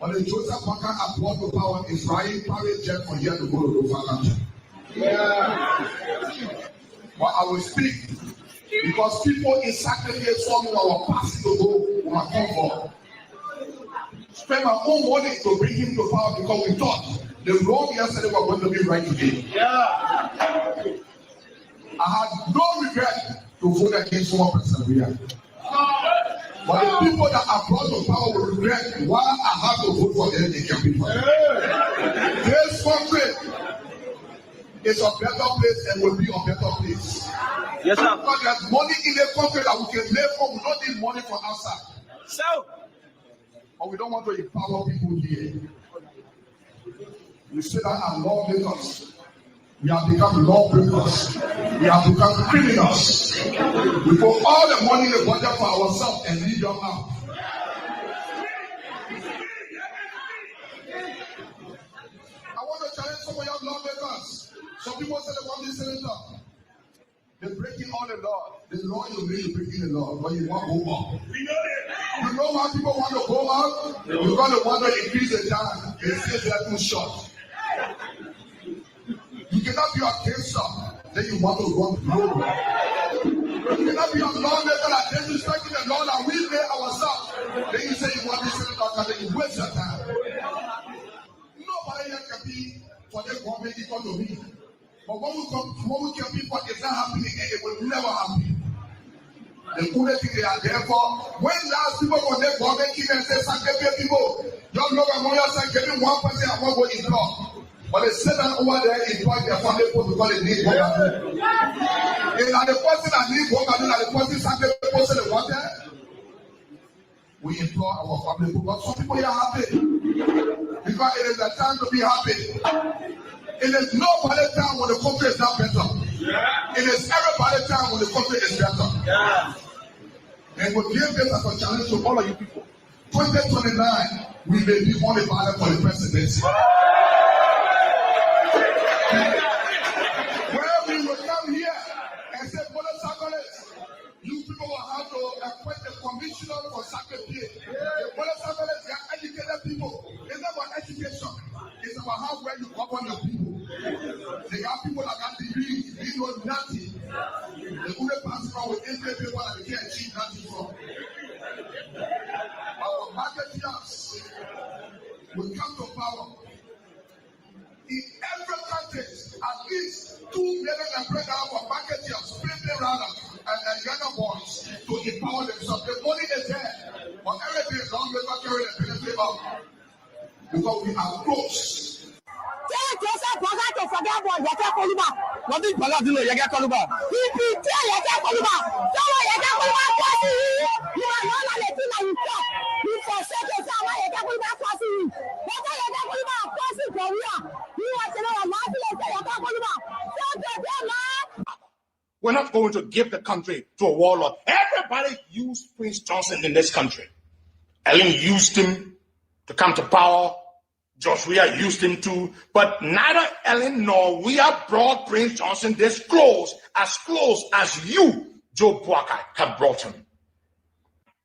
When the Joseph Parker brought to power is flying private jet from here to go to the country. Yeah. But I will speak because people in sacrifice for me were passing to go were come for. Spend my own money to bring him to power because we thought the wrong yesterday were going to be right today. Yeah. I had no regret to vote against one person here. But the people that are brought to power will regret why I have to vote for them. They can be for them. This country is a better place and will be a better place. Yes, sir. Because there's money in the country that we can live for. We don't need money from outside. So, but we don't want to empower people here. We say that our lawmakers. We have become lawbreakers. We have become criminals. We put all the money in the budget for ourselves and leave them out. I want to challenge some of your lawmakers. Some people say they want this senator. They're breaking all the law. The law you mean you're breaking the law, but you want to go out. You know why people want to go out? Because they want to increase the time. They say they're too short. You cannot be a gangster, then you want to run global. You cannot be a lawmaker that disrespecting the law that we made ourselves. Then you say you want this senator, and then you waste your time. Nobody here can be for the government equal to me. But when we can be for it's not happening, and it will never happen. The only thing they are there for, when last people go there, government even say, sacrifice people. Don't look at one say, give me 1% and one go in law. But they sit down over there in point their family post because they need work. And the person that needs work and the person sacrifice post they want there. We implore our family because some people are happy. Because it is a time to be happy. It is nobody time when the country is not better. It is everybody time when the country is better. And we give this as a challenge to all of you people. 2029, we may be on the ballot for the presidency. Where we will come here and say, you people will have to appoint a commissioner for sacrifice. The they are educated people. It's not about education. It's about how well you govern your people. They are people that got degrees, they know nothing. The only person with 8 people that they can't achieve nothing from. Our marketeers will come to power. In every country, at least 2 million and break out for marketeers, people rather, and younger boys to empower themselves. The money is there, but everything is long way back carrying a benefit out. Because we are close. Tell Joseph Parker to forget about Yaka Koluba. what did Paladino Yaga Kaluba? He tell Yaka Koluba. Tell Yaka Koluba, you are not a Latina, you talk. You forsake yourself, Yaka Koluba, you. What are Yaka Koluba, passing Korea? You want to know a lot of Yaka Koluba. We're not going to give the country to a warlord. Everybody used Prince Johnson in this country. Ellen used him to come to power. George Weah used him too. But neither Ellen nor Weah brought Prince Johnson this close as you, Joe Boakai, have brought him.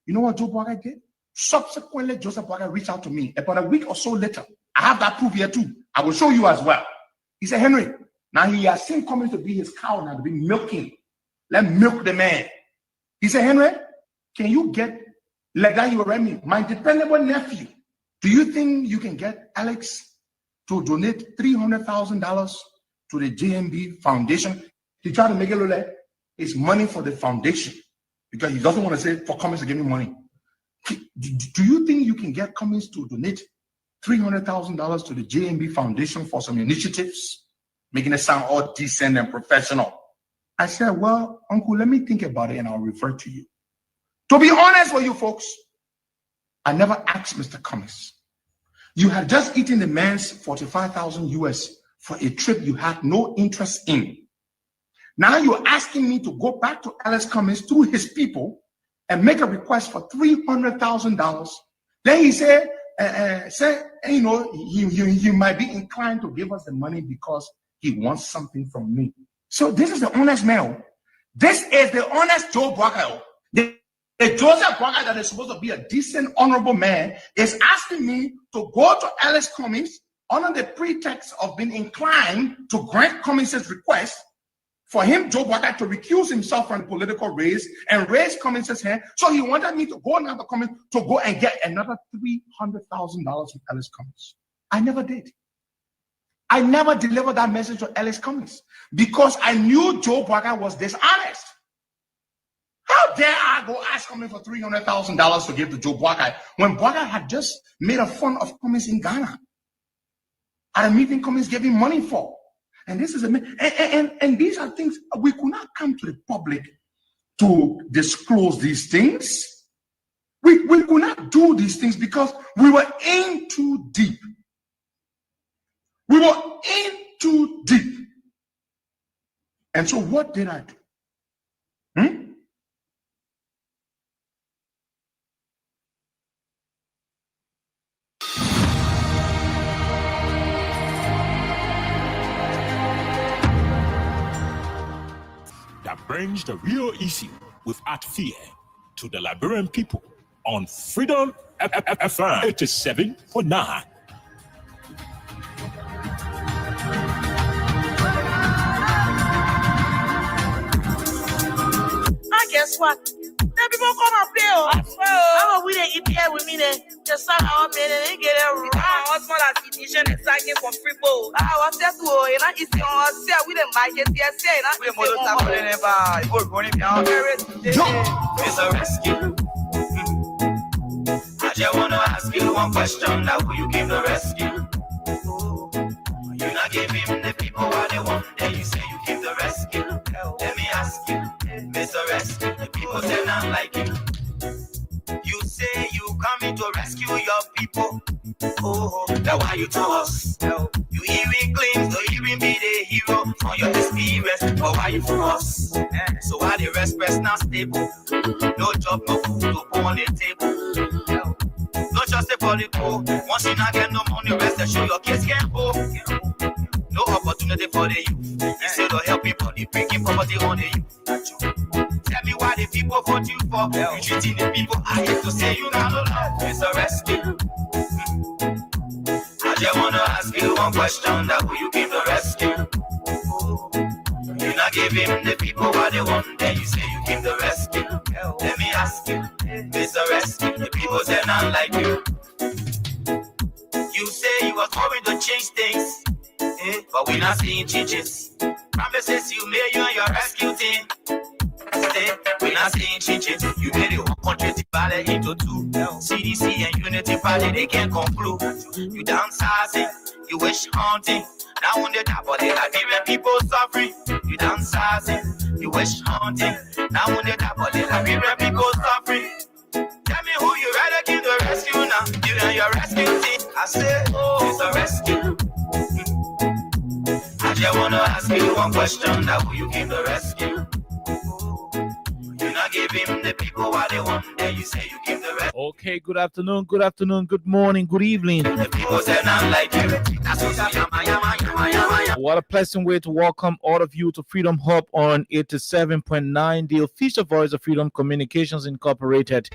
You know what Joe Boakai did? Subsequently, Joseph Boakai reached out to me about a week or so later. I have that proof here too. I will show you as well. He said, Henry, now he has seen coming to be his cow now to be milking. Let milk the man. He said, Henry, can you get Legayi Remy, my dependable nephew? Do you think you can get Alex to donate $300,000 to the JMB Foundation? He tried to make it look like it's money for the foundation because he doesn't want to say for Cummins to give me money. Do you think you can get Cummins to donate $300,000 to the JMB Foundation for some initiatives, making it sound all decent and professional? I said, well, Uncle, let me think about it and I'll refer to you. To be honest with you folks, I never asked Mr. Cummins. You had just eaten the man's 45,000 US for a trip you had no interest in. Now you're asking me to go back to Alex Cummins through his people and make a request for $300,000. Then he said, you know, he might be inclined to give us the money because he wants something from me. So this is the honest man. This is the honest Joe Boakai. A Joseph Boakai that is supposed to be a decent, honorable man is asking me to go to Alice Cummings under the pretext of being inclined to grant Cummings' request for him, Joe Boakai, to recuse himself from the political race and raise Cummings' hand. So he wanted me to go now to Cummings to go and get another $300,000 from Alice Cummings. I never did. I never delivered that message to Alice Cummings because I knew Joe Boakai was dishonest. How dare I go ask Cummings for $300,000 to give to Joe Boakai when Boakai had just made a fun of Cummings in Ghana at a meeting Cummings gave him money for? And this is and these are things we could not come to the public to disclose these things. We could not do these things because we were in too deep. We were in too deep. And so what did I do? That brings the real issue without fear to the Liberian people on Freedom FM 87.9. Guess what? Then people come and play. How we they eat here with me? Just saw our men and they get it wrong. Husband as petition and signing for free bowl. I was there to you know it's on say we didn't buy it here say na we model tap never you go going down it's a rescue. I just wanna ask you one question, now who you give the rescue? You not give him the people what they want, then you say you give the rescue. Let me ask you, Mr. Rescue, the people say not like you. You say you coming to rescue your people. Oh, that's why you to us. You even claim to even be the hero for your experience, but why you for us? So why the respect not stable? No job, no food to put on the table. No just for the poor. Once you not get no money, rest and show your kids can go. No opportunity for the youth. Instead of helping people, they breaking property on the youth. Tell me why the people vote you for. You treating the people, I hate to say you not love. It's a rescue. I just wanna ask you one question, that who you give the rescue? You not give him the people what they want, then you say you give the rescue. Let me ask you, Mr. Rescue, the people say not like you. You say you are going to change things, but we not seeing changes. Promises you made you and your rescue team. Stay, we not seeing changes. You made it 100 ballot into two. CDC and Unity Party, they can't conclude. You downsizing, you wish haunting. Now when they top of the Liberian people suffering, you downsizing, you wish haunting. Now when they top of the Liberian people suffering. Tell me who you rather give the rescue now. You and your rescue team. I say, oh, it's a rescue. I just wanna ask you one question, now who you give the rescue? You not give him the people what they want, then you say you give the rescue. Okay, good afternoon, good morning, good evening. The people say not like you. That's what yama. What a pleasant way to welcome all of you to Freedom Hub on 87.9, the official voice of Freedom Communications Incorporated.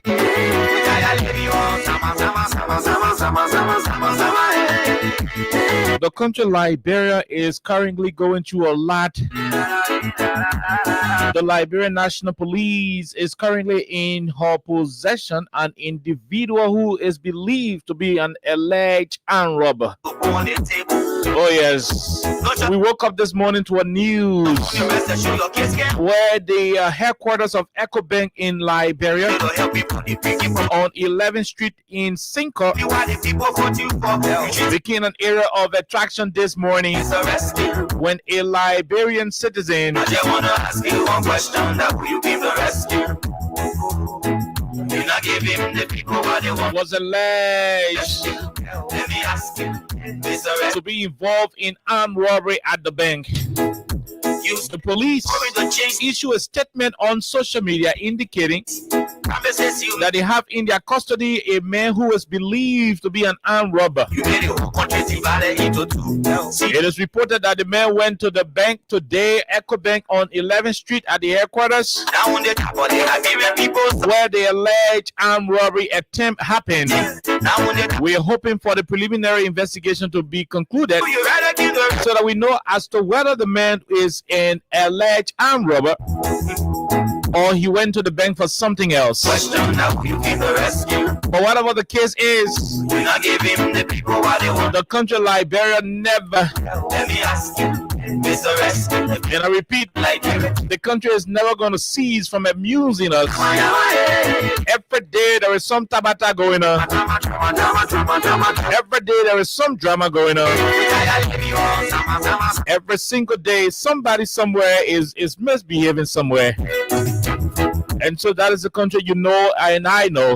The country Liberia is currently going through a lot. The Liberian National Police is currently in her possession an individual who is believed to be an alleged armed robber. Oh yes, we woke up this morning to a news where the headquarters of EcoBank in Liberia on 11th Street in Cinco became an area of attraction this morning when a Liberian citizen was alleged to be involved in armed robbery at the bank. The police issued a statement on social media indicating that they have in their custody a man who is believed to be an armed robber. It is reported that the man went to the bank today, Echo Bank on 11th Street at the headquarters, where the alleged armed robbery attempt happened. We are hoping for the preliminary investigation to be concluded so that we know as to whether the man is an alleged armed robber or he went to the bank for something else. But whatever the case is, the country of Liberia never, and I repeat, the country is never going to cease from amusing us. Every day there is some tabata going on. Every day there is some drama going on. Every single day somebody somewhere is misbehaving somewhere. And so that is the country you know and I know,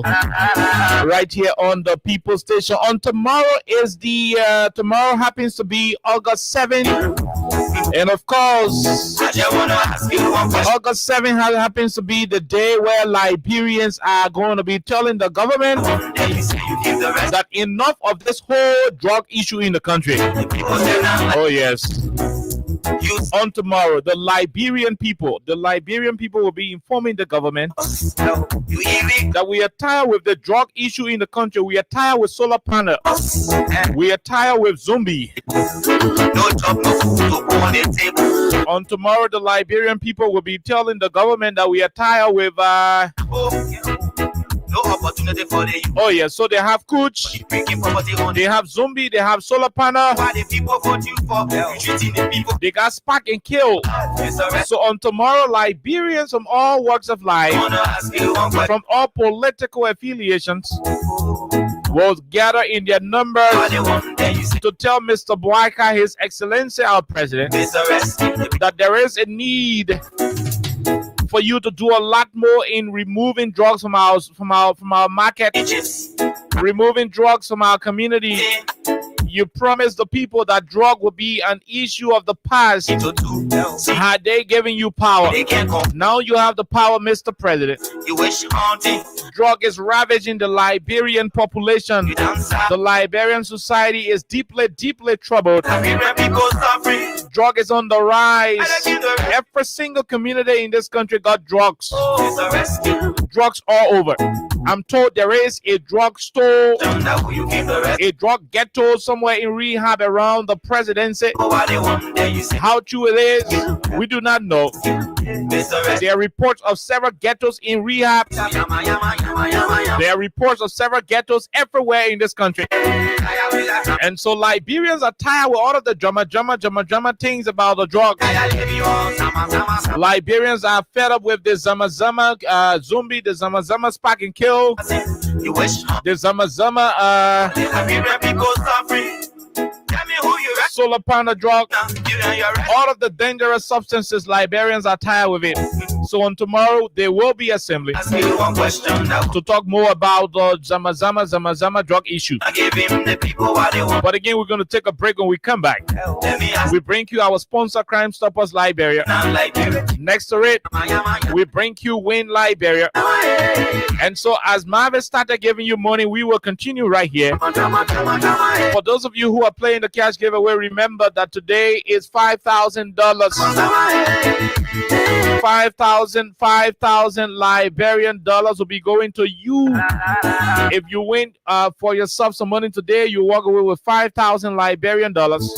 right here on the People Station. On tomorrow is tomorrow happens to be August 7th. And of course, August 7th happens to be the day where Liberians are going to be telling the government that enough of this whole drug issue in the country. Oh yes. On tomorrow, the Liberian people will be informing the government that we are tired with the drug issue in the country. We are tired with solar panel. We are tired with zombie. On tomorrow, the Liberian people will be telling the government that we are tired with no opportunity for the youth. Oh yeah, so they have coach, they have zombie, they have solar panel. They got spark and kill. So on tomorrow, Liberians from all walks of life, from all political affiliations, will gather in their numbers to tell Mr. Boyka, His Excellency, our President, that there is a need for you to do a lot more in removing drugs from our market, removing drugs from our community. You promised the people that drug will be an issue of the past. Had they given you power? Now you have the power, Mr. President. Drug is ravaging the Liberian population. The Liberian society is deeply, deeply troubled. Drug is on the rise. Every single community in this country got drugs. Drugs all over. I'm told there is a drug store, a drug ghetto somewhere in rehab around the presidency. How true it is, we do not know. There are reports of several ghettos in rehab. There are reports of several ghettos everywhere in this country. And so Liberians are tired with all of the drama things about the drugs. Liberians are fed up with the zama zombie, the zama spark and kill. The zama solar panel drug, all of the dangerous substances. Liberians are tired with it. So on tomorrow there will be assembly to talk more about the zama drug issue. But again, we're going to take a break. When we come back, we bring you our sponsor, Crime Stoppers Liberia. Next to it, we bring you Win Liberia. And so as Marvin started giving you money, we will continue right here. For those of you who are playing the cash giveaway, remember that today is $5,000. 5,000 Liberian dollars will be going to you. If you win for yourself some money today, you walk away with 5,000 Liberian dollars.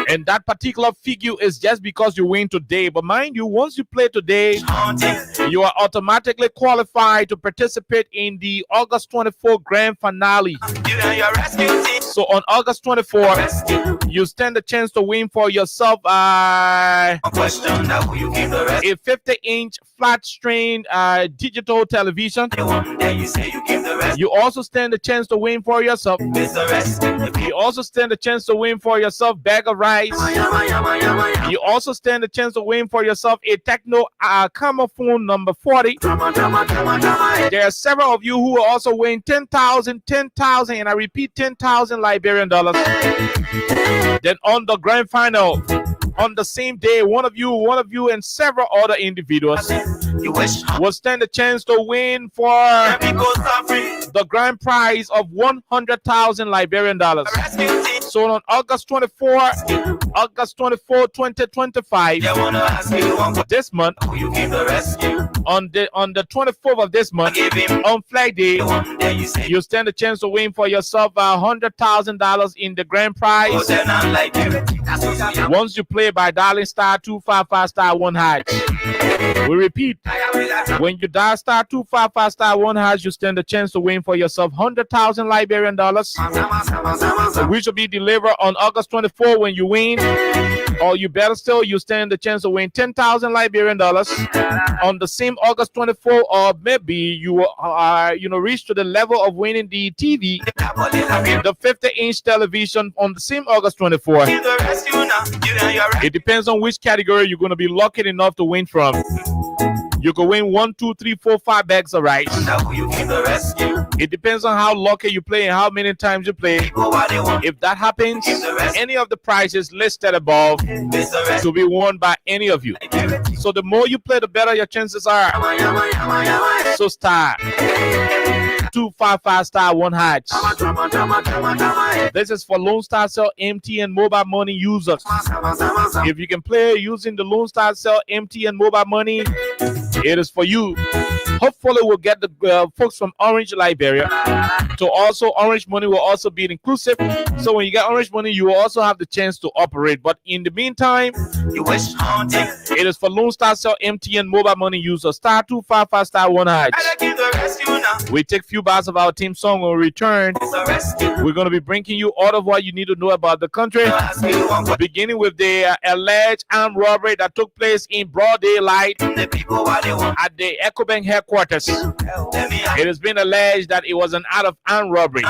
And that particular figure is just because you win today. But mind you, once you play today, you are automatically qualified to participate in the August 24 grand finale. So on August 24, you stand a chance to win for yourself a 50-inch flat screen digital television. You also stand a chance to win for yourself. You also stand a chance to win for yourself bag of rice. You also stand a chance to win for yourself a Techno Camophone number 40. There are several of you who will also win 10,000, and I repeat 10,000 Liberian dollars. Then on the grand final, on the same day, one of you and several other individuals You wish will stand a chance to win for the grand prize of 100,000 Liberian dollars. So on August 24, 2025, this month, on the 24th of this month, on Flag Day, you stand a chance to win for yourself $100,000 in the grand prize. Once you play by dialing star 255 star 1 hash. We repeat, when you dial star 255 star 1 hash, you stand a chance to win for yourself 100,000 Liberian dollars, which will be delivered on August 24 when you win. Or you better still, you stand a chance to win 10,000 Liberian dollars on the same August 24, or maybe you are, reach to the level of winning the TV, the 50-inch television on the same August 24. It depends on which category you're going to be lucky enough to win from. You can win 1, 2, 3, 4, 5 bags of rice. It depends on how lucky you play and how many times you play. If that happens, any of the prizes listed above to be won by any of you. So the more you play, the better your chances are. So star 255 star 1 hash. This is for Lone Star Cell MTN mobile money users. If you can play using the Lone Star Cell MTN mobile money, it is for you. Hopefully, we'll get the folks from Orange, Liberia. So also, Orange Money will also be inclusive. So when you get Orange Money, you will also have the chance to operate. But in the meantime, it is for Lone Star Cell MTN mobile money users. Star 255 star 1 hash. We take few bars of our team song when we return. We're going to be bringing you all of what you need to know about the country, beginning with the alleged armed robbery that took place in broad daylight at the EcoBank headquarters. It has been alleged that it was an act of armed robbery.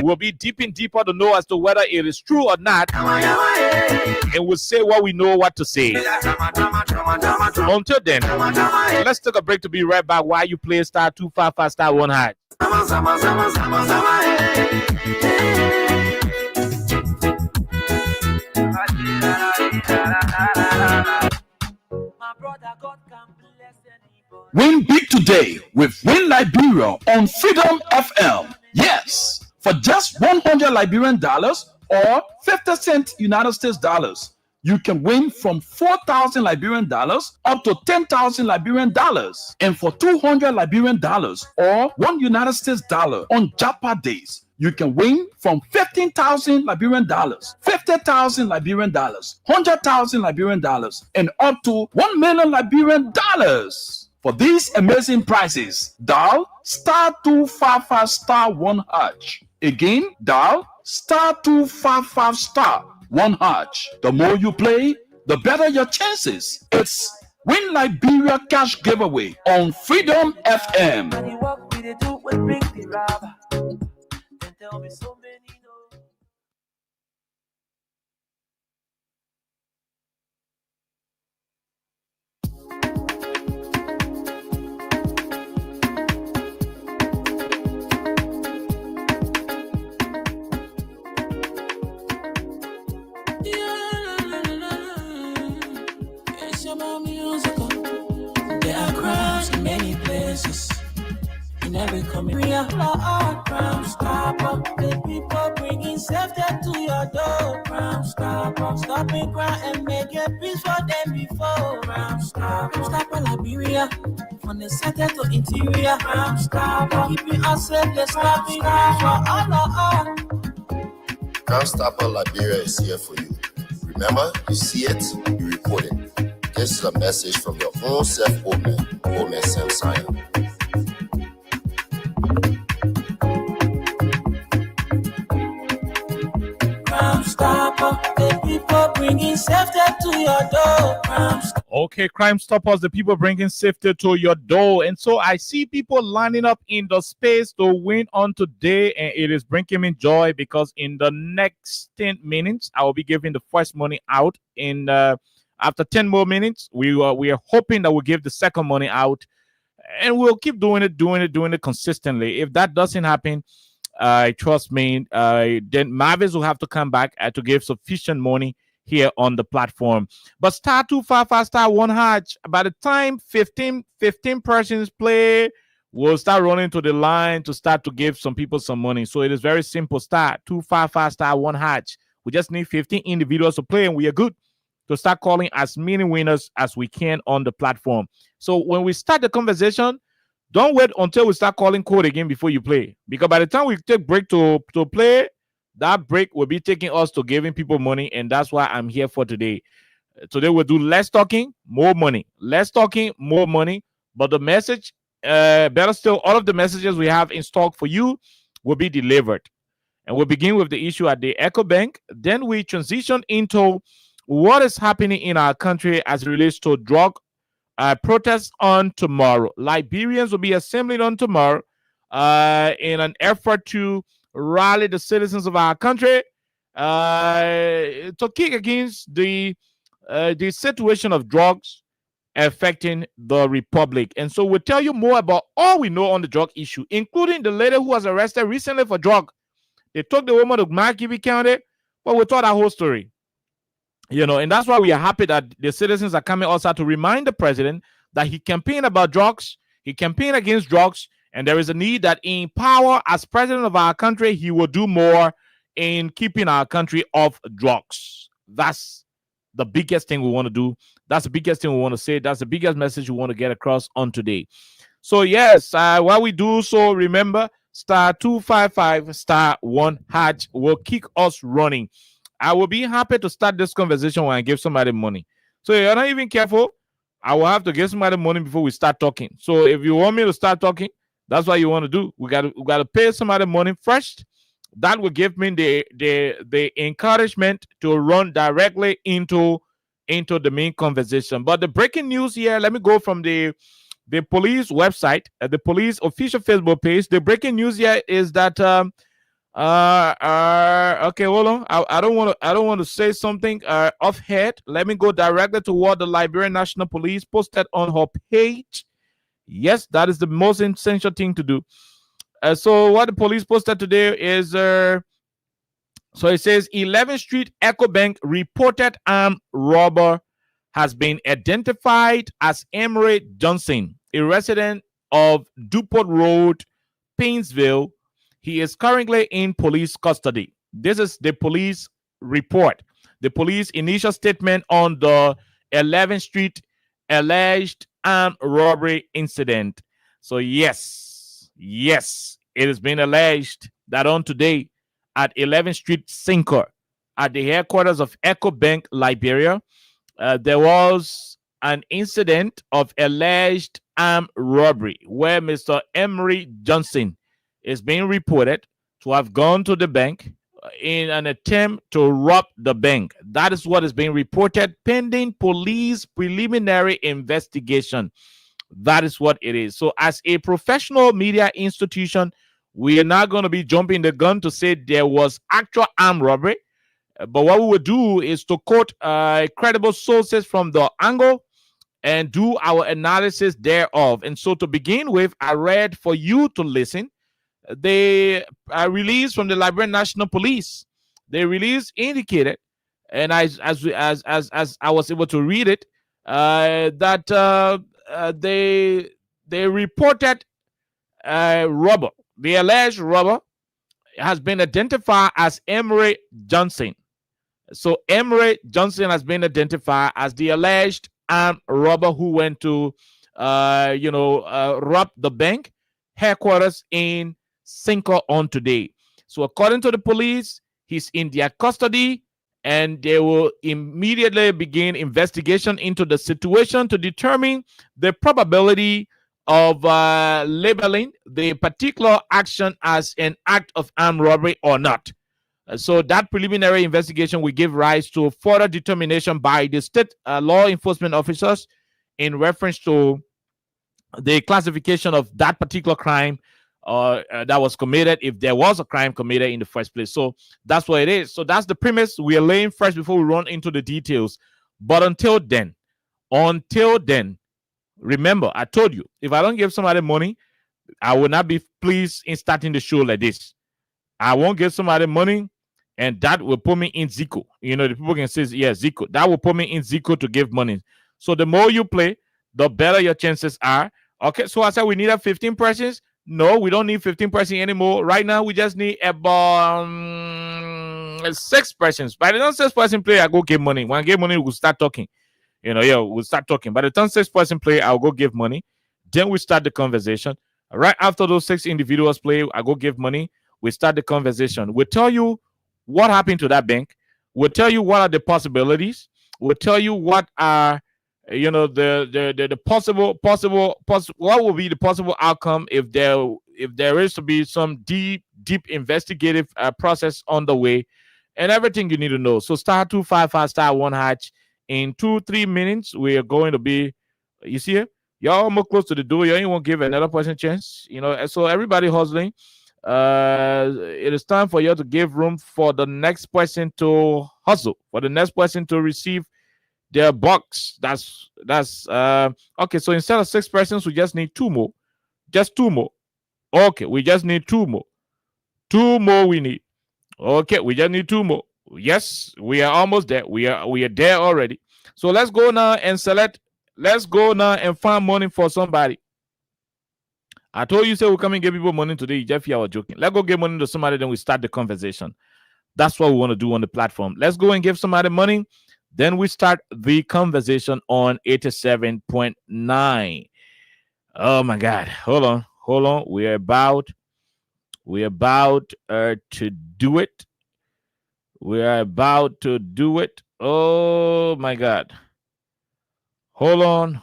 We'll be deeper to know as to whether it is true or not, and we'll say what we know what to say. Until then, let's take a break to be right back while you play star 255 star 1 hash. Win big today with Win Liberia on Freedom FM. Yes, for just $100 Liberian dollars or 50 cent United States dollars, you can win from 4,000 Liberian dollars up to 10,000 Liberian dollars. And for $200 Liberian dollars or $1 United States dollar on Japa days, you can win from 15,000 Liberian dollars, 50,000 Liberian dollars, 100,000 Liberian dollars, and up to 1 million Liberian dollars. For these amazing prizes, dial star 255 star 1 hash. Again, dial star 255 star 1 hash. The more you play, the better your chances. It's Win Liberia Cash Giveaway on Freedom FM. There are crimes in many places. In every community, crime stop up. The people bringing safety to your door. Crime stop up. Stopping crime and make a peace for them before. Crime stop up. Stop all Liberia. From the center to interior. Crime stop up. Keeping us safe. Let's stop it for all. Crime Stopper Liberia is here for you. Remember, you see it, you report it. This is a message from your own Oldman Sam Sion. Crime Stopper, the people bringing safety to your door. Okay, Crime Stoppers, the people bringing safety to your door. And so I see people lining up in the space to win on today, and it is bringing me joy because in the next 10 minutes, I will be giving the first money out. In after 10 more minutes, we are hoping that we'll give the second money out, and we'll keep doing it consistently. If that doesn't happen, trust me, then Marvis will have to come back to give sufficient money here on the platform. But star 255 star 1 hatch, by the time 15 persons play, we'll start running to the line to start to give some people some money. So it is very simple. Star 255 star 1 hatch. We just need 15 individuals to play and we are good to start calling as many winners as we can on the platform. So when we start the conversation, don't wait until we start calling code again before you play. Because by the time we take break to play, that break will be taking us to giving people money. And that's why I'm here for today. Today we'll do less talking, more money. Less talking, more money. But the message, better still, all of the messages we have in stock for you will be delivered. And we'll begin with the issue at the EcoBank. Then we transition into what is happening in our country as it relates to drug protests on tomorrow. Liberians will be assembling on tomorrow in an effort to rally the citizens of our country to kick against the situation of drugs affecting the republic. And so we'll tell you more about all we know on the drug issue, including the lady who was arrested recently for drug. They took the woman to Markibi County, but we told that whole story. And that's why we are happy that the citizens are coming also to remind the president that he campaigned about drugs, he campaigned against drugs, and there is a need that in power as president of our country, he will do more in keeping our country off drugs. That's the biggest thing we want to do. That's the biggest thing we want to say. That's the biggest message we want to get across on today. So yes, while we do so, remember, star 255 star 1 hatch will keep us running. I will be happy to start this conversation when I give somebody money. So if you're not even careful, I will have to give somebody money before we start talking. So if you want me to start talking, that's what you want to do. We got to pay somebody money first. That will give me the encouragement to run directly into the main conversation. But the breaking news here, let me go from the police website, the police official Facebook page. The breaking news here is that okay, hold on. I don't want to say something off head. Let me go directly to what the Liberian National Police posted on her page. Yes, that is the most essential thing to do. So what the police posted today is so it says 11th Street EcoBank reported armed robber has been identified as Emery Johnson, a resident of Dupont Road, Painesville. He is currently in police custody. This is the police report. The police initial statement on the 11th Street alleged armed robbery incident. So yes, it has been alleged that on today at 11th Street Sinker, at the headquarters of EcoBank, Liberia, there was an incident of alleged armed robbery where Mr. Emery Johnson is being reported to have gone to the bank in an attempt to rob the bank. That is what is being reported pending police preliminary investigation. That is what it is. So as a professional media institution, we are not going to be jumping the gun to say there was actual armed robbery. But what we will do is to quote credible sources from the angle and do our analysis thereof. And so to begin with, I read for you to listen. They released from the Liberian National Police. The release indicated, and as I was able to read it, that they reported robber. The alleged robber has been identified as Emery Johnson. So Emery Johnson has been identified as the alleged armed robber who went to, rob the bank headquarters in Sinker on today. So according to the police, he's in their custody and they will immediately begin investigation into the situation to determine the probability of labeling the particular action as an act of armed robbery or not. So that preliminary investigation will give rise to further determination by the state law enforcement officers in reference to the classification of that particular crime that was committed, if there was a crime committed in the first place. So that's what it is. So that's the premise we are laying first before we run into the details. But until then, remember, I told you, if I don't give somebody money, I will not be pleased in starting the show like this. I won't give somebody money and that will put me in Zico. You know, the people can say, yeah, Zico. That will put me in Zico to give money. So the more you play, the better your chances are. Okay, so I said we needed 15 persons. No, we don't need 15 persons anymore. Right now, we just need about 6 persons. By the time 6 person play, I go give money. When I give money, we'll start talking. You know, yeah, we'll start talking. By the time 6 person play, I'll go give money. Then we start the conversation. Right after those 6 individuals play, I go give money. We start the conversation. We'll tell you what happened to that bank. We'll tell you what are the possibilities. We'll tell you what are, you know, the possible what will be the possible outcome if there is to be some deep investigative process on the way, and everything you need to know. So star 255 star 1 hatch. In 2-3 minutes, we are going to be, you see it? You're almost close to the door. You ain't won't give another person a chance. You know, so everybody hustling. It is time for you to give room for the next person to hustle, for the next person to receive their box. That's okay. So instead of 6 persons, we just need 2 more. Just 2 more. Okay, we just need 2 more. 2 more we need. Okay, we just need 2 more. Yes, we are almost there. We are there already. So let's go now and select. Let's go now and find money for somebody. I told you, say we'll come and give people money today. Jeff, you were joking. Let's go give money to somebody, then we start the conversation. That's what we want to do on the platform. Let's go and give somebody money. Then we start the conversation on 87.9. Oh my God. Hold on. We're about to do it. We are about to do it. Oh my God. Hold on,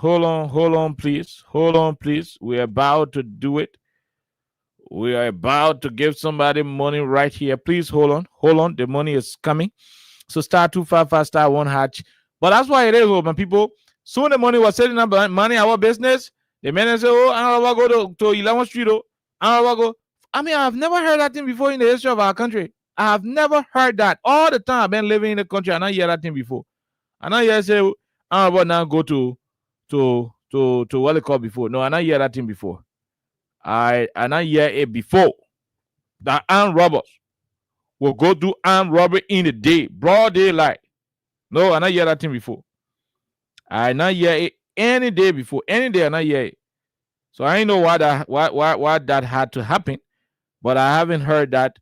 please. Hold on, please. We're about to do it. We are about to give somebody money right here. Please hold on. The money is coming. So star 255 star 1 hatch. But that's why it is, my people. Soon the money was setting up money, our business. The man say, oh, I don't want to go to 11th Street. I don't want to go. I mean, I've never heard that thing before in the history of our country. I have never heard that. All the time I've been living in the country, and I hear that thing before. And I hear say, I don't want now go to what they call before. No, and I hear that thing before. I hear it before. That armed robbers will go do armed robbery in the day, broad daylight. No, and I hear that thing before. I not hear it any day before, any day, and I hear it. So I know why that had to happen, but I haven't heard that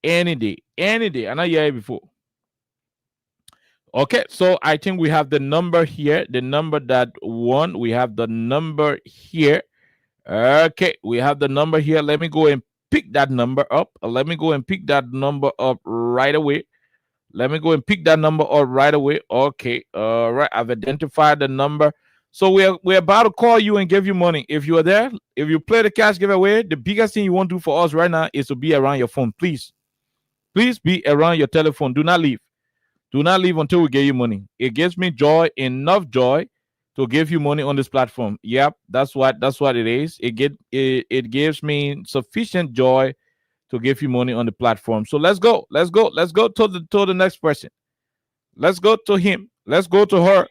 any day, and I hear it before. Okay, so I think we have the number here, the number that won. We have the number here. Okay, we have the number here. Let me go and pick that number up. Right away. Okay, all right. I've identified the number. So we're about to call you and give you money. If you are there, if you play the cash giveaway, the biggest thing you want to do for us right now is to be around your phone. Please be around your telephone. Do not leave until we give you money. It gives me joy, enough joy, to give you money on this platform. Yep, that's what it is. It gives me sufficient joy to give you money on the platform. So let's go to the next person. Let's go to him. Let's go to her.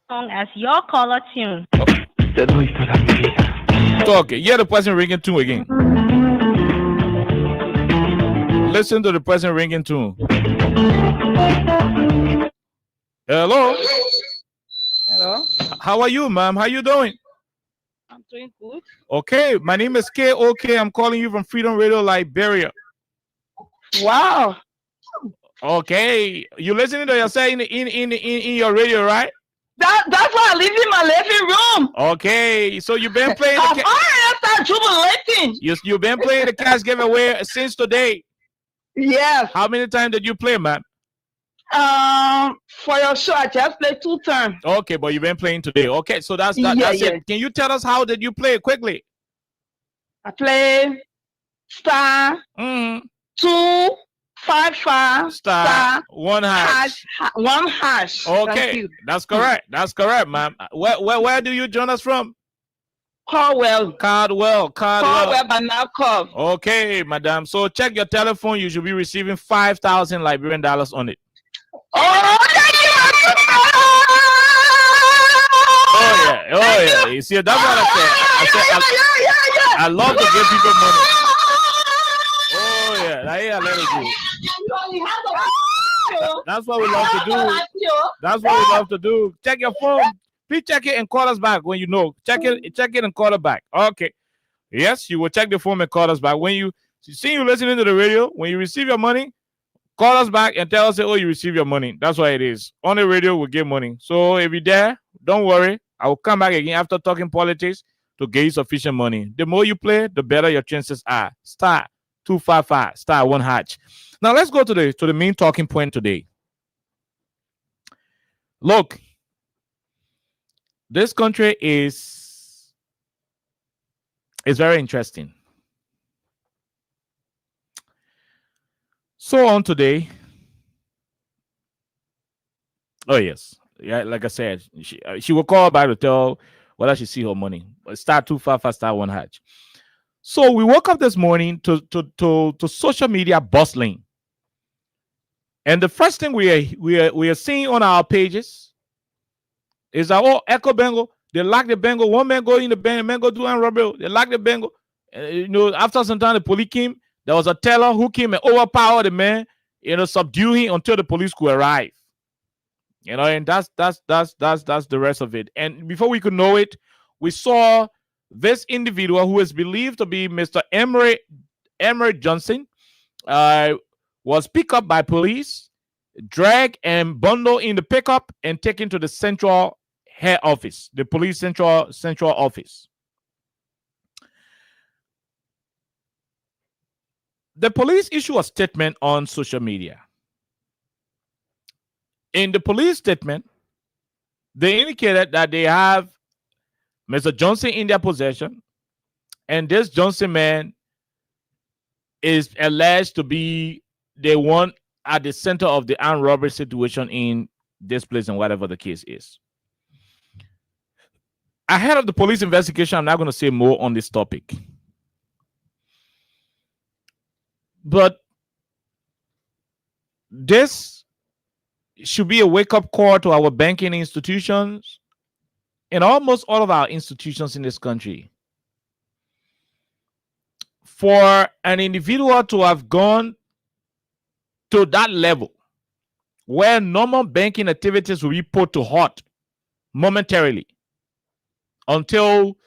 Song as your caller tune. Okay, yeah, the person ringing tune again. Listen to the person ringing tune. Hello. How are you, ma'am? How you doing? I'm doing good. Okay, my name is KOK. I'm calling you from Freedom Radio Liberia. Wow. Okay, you listening to yourself in your radio, right? That's why I live in my living room. Okay, so you've been playing. Jubilating. You've been playing the cash giveaway since today. Yes. How many times did you play, man? For your show, I just played 2 times. Okay, but you've been playing today. Okay, so that's it. Can you tell us how did you play quickly? I played star 255 star 1 hash. 1 hash. Okay, that's correct. That's correct, ma'am. Where do you join us from? Caldwell, Banacov. Okay, madam. So check your telephone. You should be receiving 5,000 Liberian dollars on it. Oh, thank you. Oh yeah. You see, that's what I said. I love to give people money. Oh yeah, let it go. That's what we love to do. That's what we love to do. Check your phone. Please check it and call us back when you know. Check it and call it back. Okay. Yes, you will check the phone and call us back. When you see you listening to the radio, when you receive your money, call us back and tell us, oh, you receive your money. That's what it is. On the radio, we'll get money. So if you're there, don't worry. I will come back again after talking politics to get you sufficient money. The more you play, the better your chances are. Star 255, *1#. Now let's go to the main talking point today. Look, this country is very interesting. So on today, oh yes, yeah, like I said, she will call back to tell whether she see her money. Star 255, *1#. So we woke up this morning to social media bustling, and the first thing we are seeing on our pages is that, oh, Echo Bengal, they lock the Bengal. One man go in the Bengal, man go do an robbery. They lock the Bengal. After some time, the police came. There was a teller who came and overpowered the man, subdue him until the police could arrive. And that's the rest of it. And before we could know it, we saw this individual who is believed to be Mr. Emery Johnson, was picked up by police, dragged and bundled in the pickup and taken to the central head office, the police central office. The police issue a statement on social media. In the police statement, they indicated that they have Mr. Johnson in their possession, and this Johnson man is alleged to be the one at the center of the armed robbery situation in this place, and whatever the case is. Ahead of the police investigation, I'm not going to say more on this topic. But this should be a wake-up call to our banking institutions and almost all of our institutions in this country. For an individual to have gone to that level where normal banking activities will be put to halt momentarily until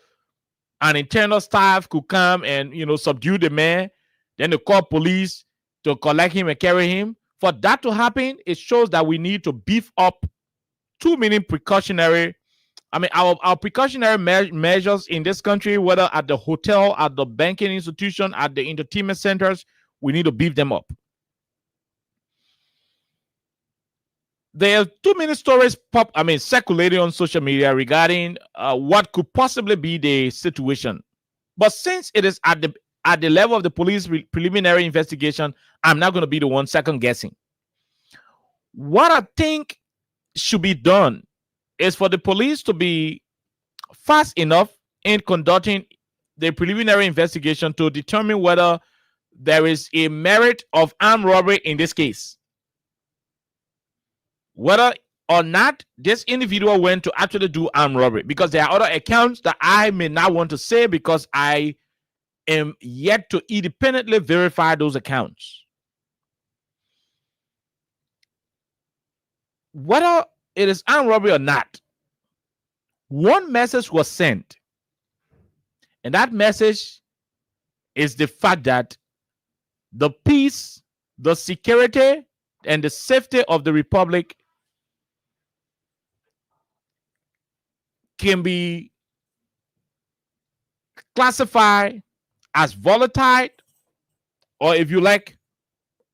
an internal staff could come and subdue the man, then they call police to collect him and carry him. For that to happen, it shows that we need to beef up too many precautionary. Our precautionary measures in this country, whether at the hotel, at the banking institution, at the entertainment centers, we need to beef them up. There are too many stories circulating on social media regarding what could possibly be the situation. But since it is at the level of the police preliminary investigation, I'm not going to be the one second guessing. What I think should be done is for the police to be fast enough in conducting the preliminary investigation to determine whether there is a merit of armed robbery in this case. Whether or not this individual went to actually do armed robbery. Because there are other accounts that I may not want to say because I am yet to independently verify those accounts. Whether it is armed robbery or not, one message was sent. And that message is the fact that the peace, the security, and the safety of the republic can be classified as volatile, or if you like,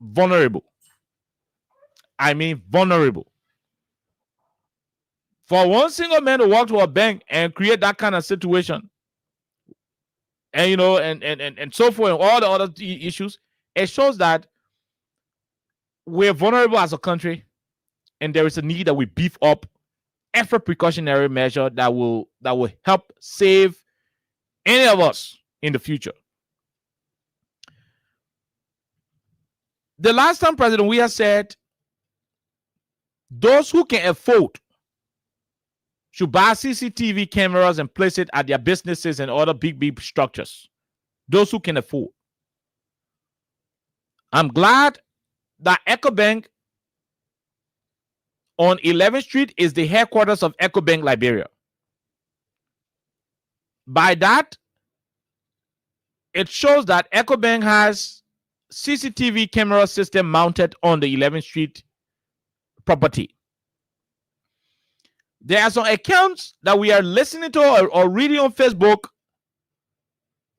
vulnerable. I mean vulnerable. For one single man to walk to a bank and create that kind of situation, and and so forth, and all the other issues, it shows that we're vulnerable as a country, and there is a need that we beef up every precautionary measure that will help save any of us in the future. The last time President Weah said those who can afford should buy CCTV cameras and place it at their businesses and other big structures. Those who can afford. I'm glad that EcoBank on 11th Street is the headquarters of EcoBank Liberia. By that, it shows that EcoBank has CCTV camera system mounted on the 11th Street property. There are some accounts that we are listening to or reading on Facebook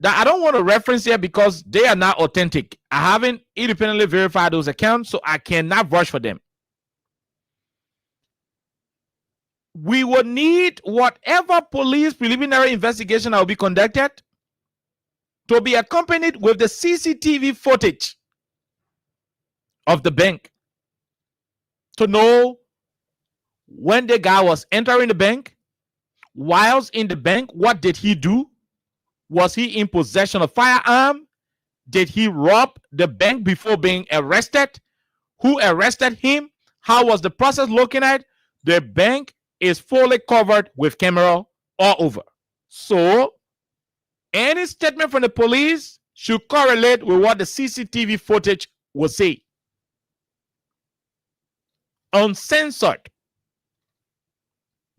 that I don't want to reference here because they are not authentic. I haven't independently verified those accounts, so I cannot vouch for them. We would need whatever police preliminary investigation that will be conducted to be accompanied with the CCTV footage of the bank to know when the guy was entering the bank, whilst in the bank, what did he do? Was he in possession of firearm? Did he rob the bank before being arrested? Who arrested him? How was the process looking at? The bank is fully covered with camera all over. So any statement from the police should correlate with what the CCTV footage will say. Uncensored.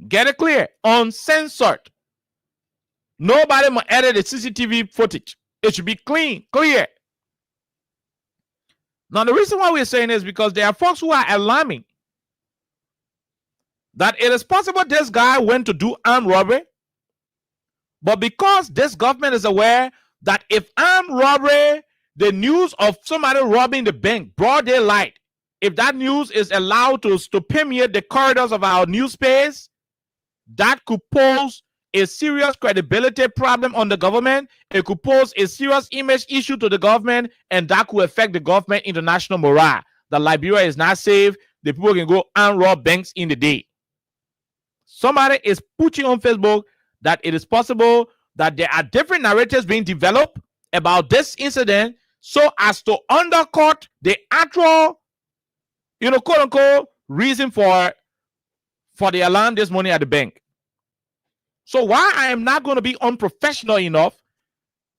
Get it clear. Uncensored. Nobody must edit the CCTV footage. It should be clean, clear. Now, the reason why we're saying this is because there are folks who are alarming that it is possible this guy went to do armed robbery, but because this government is aware that if armed robbery, the news of somebody robbing the bank, broad daylight, if that news is allowed to permeate the corridors of our news space, that could pose a serious credibility problem on the government. It could pose a serious image issue to the government, and that could affect the government international morale. That Liberia is not safe. The people can go and rob banks in the day. Somebody is pushing on Facebook that it is possible that there are different narratives being developed about this incident so as to undercut the actual, quote unquote, reason for the alarm this morning at the bank. So while I am not going to be unprofessional enough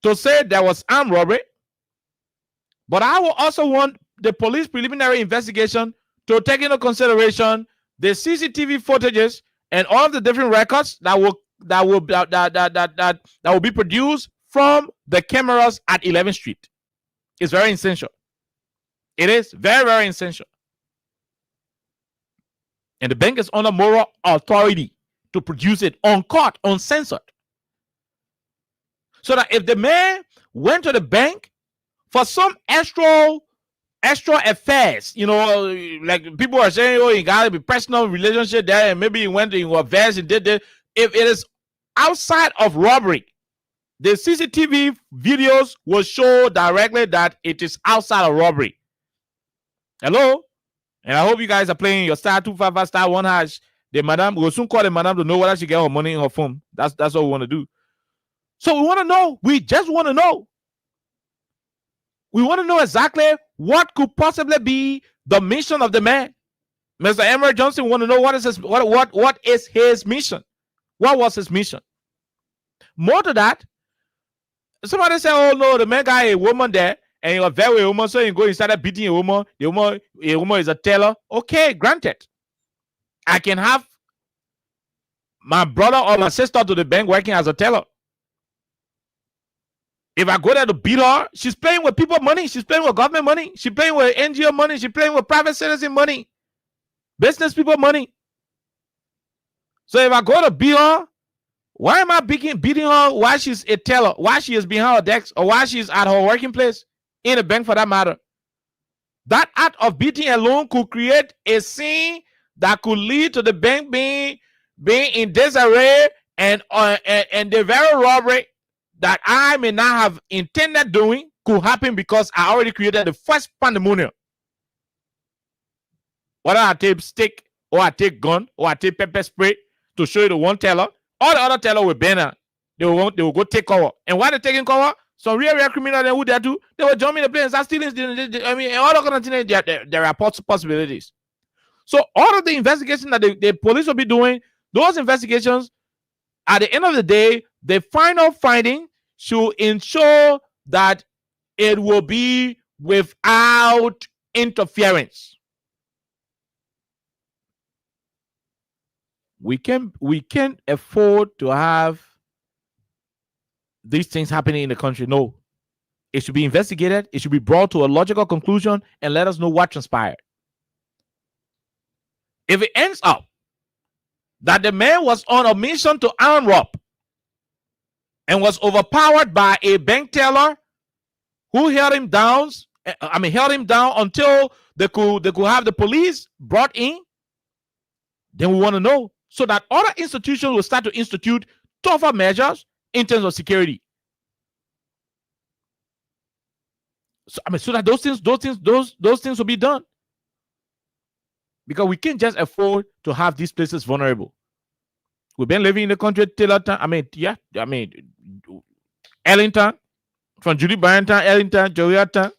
to say there was armed robbery, but I will also want the police preliminary investigation to take into consideration the CCTV footages and all of the different records that will be produced from the cameras at 11th Street. It's very essential. It is very, very essential. And the bank is under moral authority to produce it uncut, uncensored. So that if the man went to the bank for some extra affairs, like people are saying, oh, you gotta be personal relationship there, and maybe he went to affairs and did this. If it is outside of robbery, the CCTV videos will show directly that it is outside of robbery. Hello? And I hope you guys are playing your star 255 star 1 hash. The madam will soon call the madam to know whether she get her money in her phone. That's what we want to do. So we want to know. We just want to know. We want to know exactly what could possibly be the mission of the man. Mr. Emery Johnson want to know what is his mission. What was his mission? More to that, somebody say, oh no, the man got a woman there, and he was very woman, so he go and started beating a woman. A woman is a teller. Okay, granted. I can have my brother or my sister to the bank working as a teller. If I go there to beat her, she's playing with people's money. She's playing with government money. She's playing with NGO money. She's playing with private citizen money. Business people money. So if I go to beat her, why am I beating her while she's a teller, while she is behind her desk, or while she's at her working place, in a bank for that matter? That act of beating alone could create a scene that could lead to the bank being in disarray, and the very robbery that I may not have intended doing could happen because I already created the first pandemonium. Whether I take stick, or I take gun, or I take pepper spray to show you the one teller, all the other teller will ban her. They will go take cover. And while they're taking cover, some real criminals who they do, they will jump in the plane and start stealing. I mean, all the kind of things, there are possibilities. So all of the investigation that the police will be doing, those investigations, at the end of the day, the final finding should ensure that it will be without interference. We can't afford to have these things happening in the country. No. It should be investigated. It should be brought to a logical conclusion and let us know what transpired. If it ends up that the man was on a mission to arm rob and was overpowered by a bank teller who held him down until they could have the police brought in, then we want to know, so that other institutions will start to institute tougher measures in terms of security. So that those things will be done. Because we can't just afford to have these places vulnerable. We've been living in the country till Ellington, from Julie Barrington, Ellington, Joyata.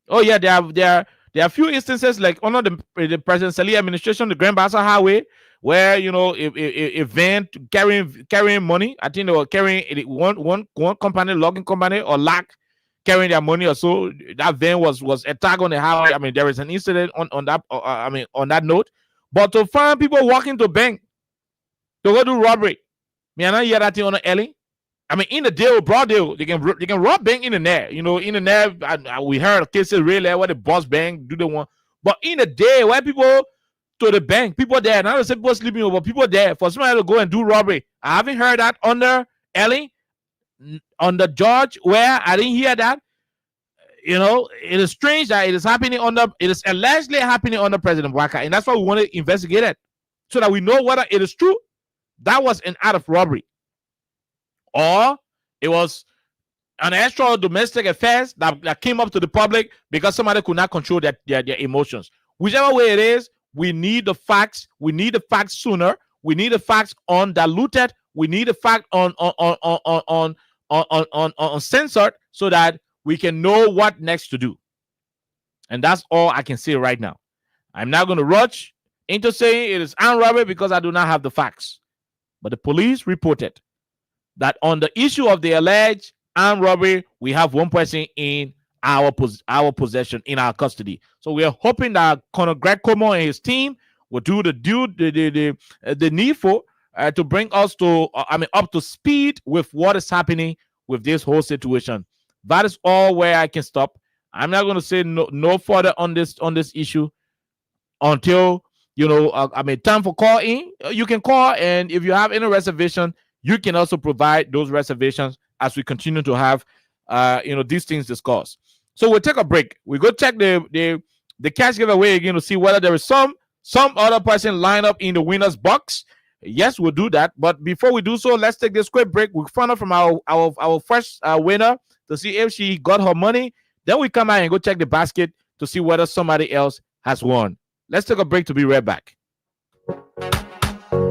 Oh yeah, there are a few instances like under the President Salih administration, the Grand Bassa Highway, where a van carrying money. I think they were carrying one company, logging company, or LAC, carrying their money or so. That van was attacked on the highway. I mean, there is an incident on that. On that note, but to find people walking to bank to go do robbery, me and I hear that thing on the alley. I mean, in the deal, broad deal, they can rob bank in the net. In the net, we heard cases really where the boss bank do the one, but in the day where people to the bank, people there, not just people sleeping over, people there for somebody to go and do robbery. I haven't heard that under Ellie. On the George, where I didn't hear that. It is strange that it is allegedly happening under President Waka, and that's why we want to investigate it, so that we know whether it is true that was an act of robbery, or it was an extra domestic affairs that came up to the public because somebody could not control their emotions. Whichever way it is, we need the facts. We need the facts sooner. We need the facts undiluted. We need the fact uncensored, so that we can know what next to do. And that's all I can say right now. I'm not going to rush into saying it is armed robbery because I do not have the facts. But the police reported that on the issue of the alleged armed robbery, we have one person in our possession, in our custody. So we are hoping that Colonel Greg Como and his team will do the needful to bring us up to speed with what is happening with this whole situation. That is all where I can stop. I'm not going to say no further on this issue until time for call in. You can call, and if you have any reservation, you can also provide those reservations as we continue to have these things discussed. So we'll take a break. We go check the cash giveaway again to see whether there is some other person lined up in the winner's box. Yes, we'll do that. But before we do so, let's take this quick break. We'll find out from our first winner to see if she got her money. Then we come out and go check the basket to see whether somebody else has won. Let's take a break to be right back.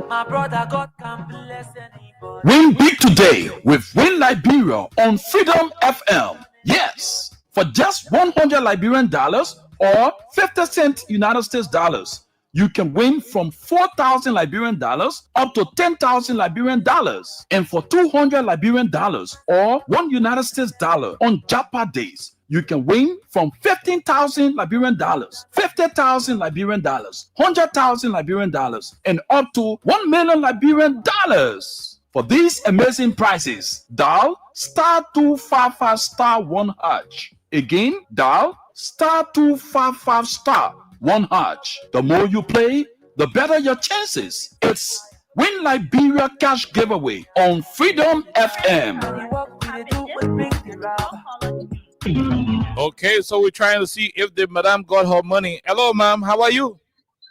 My brother God can bless anybody. Win big today with Win Liberia on Freedom FM. Yes, for just $100 Liberian dollars or 50 cent United States dollars, you can win from 4,000 Liberian dollars up to 10,000 Liberian dollars. And for $200 Liberian dollars or $1 United States dollar on Japa days, you can win from 15,000 Liberian dollars, 50,000 Liberian dollars, 100,000 Liberian dollars, and up to 1 million Liberian dollars. For these amazing prizes, dial *255*1#. Again, dial *255*1#. The more you play, the better your chances. It's Win Liberia Cash Giveaway on Freedom FM. Okay, so we're trying to see if the madam got her money. Hello, ma'am. How are you?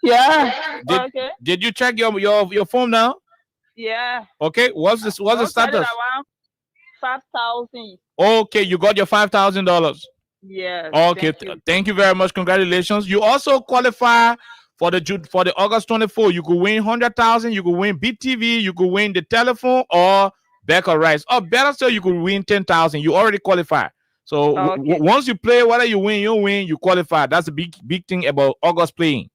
Yeah. Okay. Did you check your phone now? Yeah. Okay. What's the status? Around 5,000. Okay, you got your $5,000. Yes. Okay. Thank you very much. Congratulations. You also qualify for the August 24. You could win 100,000. You could win BTV. You could win the telephone or Becker Rice. Or better still, you could win 10,000. You already qualify. So once you play, whether you win, you qualify. That's a big thing about August playing.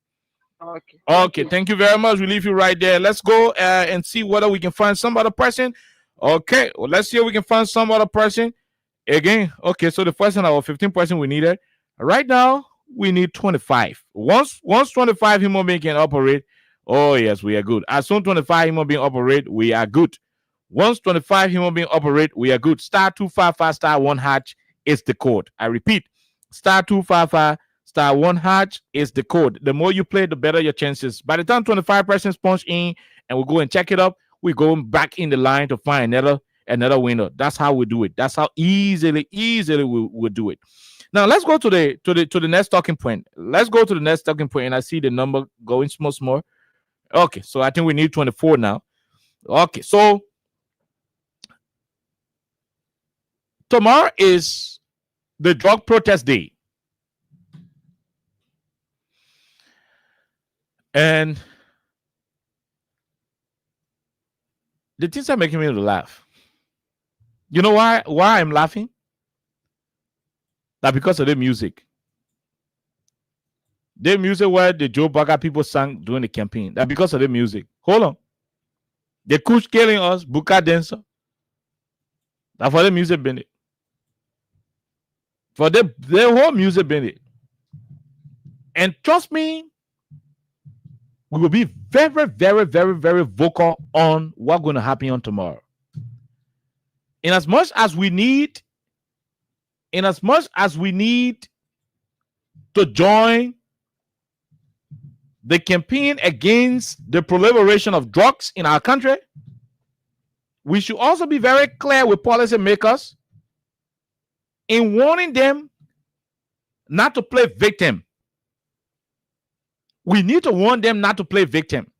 Okay. Thank you very much. We leave you right there. Let's go and see whether we can find some other person. Okay. Well, let's see if we can find some other person again. Okay. So the first one, our 15% we needed. Right now, we need 25. Once 25 human beings can operate, oh yes, we are good. As soon 25 human beings operate, we are good. Once 25 human beings operate, we are good. Star 255 star 1 hatch is the code. I repeat, star 255 star 1 hatch is the code. The more you play, the better your chances. By the time 25 persons punch in and we go and check it up, we go back in the line to find another winner. That's how we do it. That's how easily we do it. Now let's go to the next talking point. Let's go to the next talking point, and I see the number going small. Okay, so I think we need 24 now. Okay, so tomorrow is the drug protest day. And the things are making me laugh. You know why I'm laughing? That because of the music. The music where the Joe Bugger people sang during the campaign. That because of the music. Hold on. The Kush killing us, Buka dancer. That for the music been it. For the whole music been it. And trust me, we will be very, very, very, very vocal on what's going to happen on tomorrow. In as much as we need to join the campaign against the proliferation of drugs in our country, we should also be very clear with policymakers in warning them not to play victim. We need to warn them not to play victim.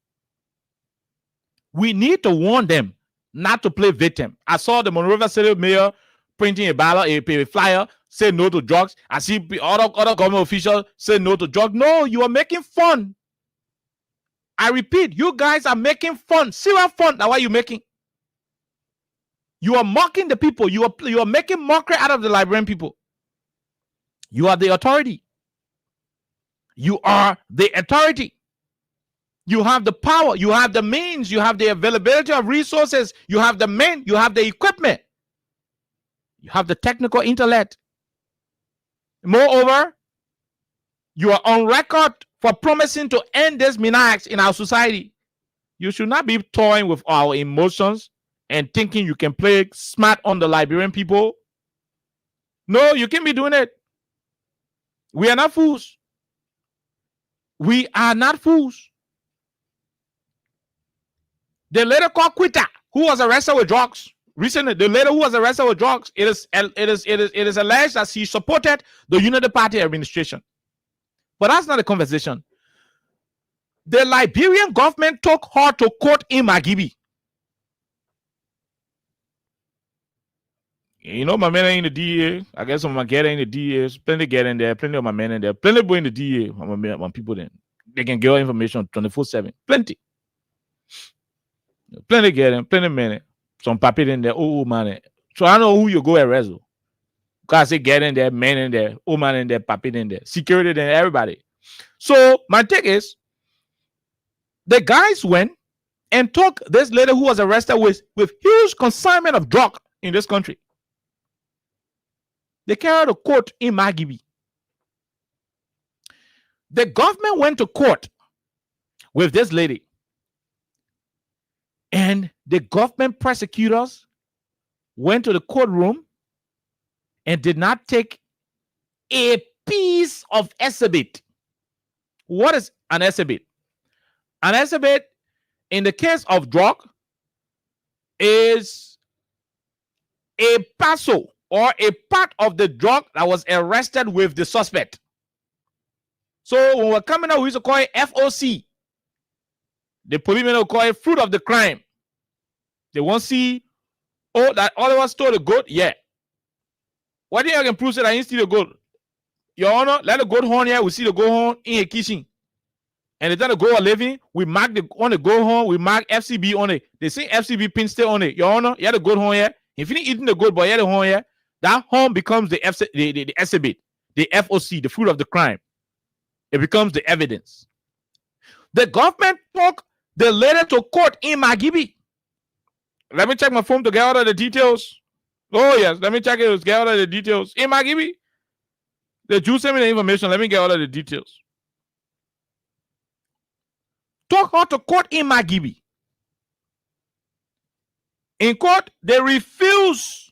We need to warn them not to play victim. I saw the Monrovia City Mayor printing a flyer, say no to drugs. I see other government officials say no to drugs. No, you are making fun. I repeat, you guys are making fun. Serious fun. That's what you're making. You are mocking the people. You are making mockery out of the Liberian people. You are the authority. You are the authority. You have the power. You have the means. You have the availability of resources. You have the men. You have the equipment. You have the technical intellect. Moreover, you are on record for promising to end this menace in our society. You should not be toying with our emotions and thinking you can play smart on the Liberian people. No, you can't be doing it. We are not fools. We are not fools. The lady called Quita, who was arrested with drugs recently, the lady who was arrested with drugs, it is alleged that she supported the Unity Party administration. But that's not the conversation. The Liberian government took her to court in Magibi. You know, my men are in the DA. I guess some of my get in the DA. Plenty get in there. Plenty of my men in there. Plenty of boy in the DA. My people then. They can get all information 24/7. Plenty. Plenty get in. Plenty men. Some papi in there. Oh, man. So I know who you go arrest. Because I say get in there, men in there, oh man in there, papi in there, security in there, everybody. So my take is, the guys went and took this lady who was arrested with huge consignment of drug in this country. They carried her to court in Magibi. The government went to court with this lady. And the government prosecutors went to the courtroom and did not take a piece of exhibit. What is an exhibit? An exhibit in the case of drug is a parcel or a part of the drug that was arrested with the suspect. So when we're coming out, we used to call it FOC. The policemen will call it fruit of the crime. They won't see, oh, that Oliver stole the goat. Yeah. Why do you can prove that I didn't steal the goat? Your Honor, let the goat horn here. We see the goat horn in a kitchen. And the time the goat are living, we mark on the goat horn, we mark FCB on it. They say FCB pin still on it. Your Honor, you have the goat horn here. If you didn't eat the goat, but you have the horn here, that horn becomes the exhibit, the FOC, the fruit of the crime. It becomes the evidence. The government took the letter to court in Magibi. Let me check my phone to get all of the details. Oh, yes. Let me check it. Get all of the details. In Magibi. The Jew sent me the information. Let me get all of the details. Took her to court in Magibi. In court, they refuse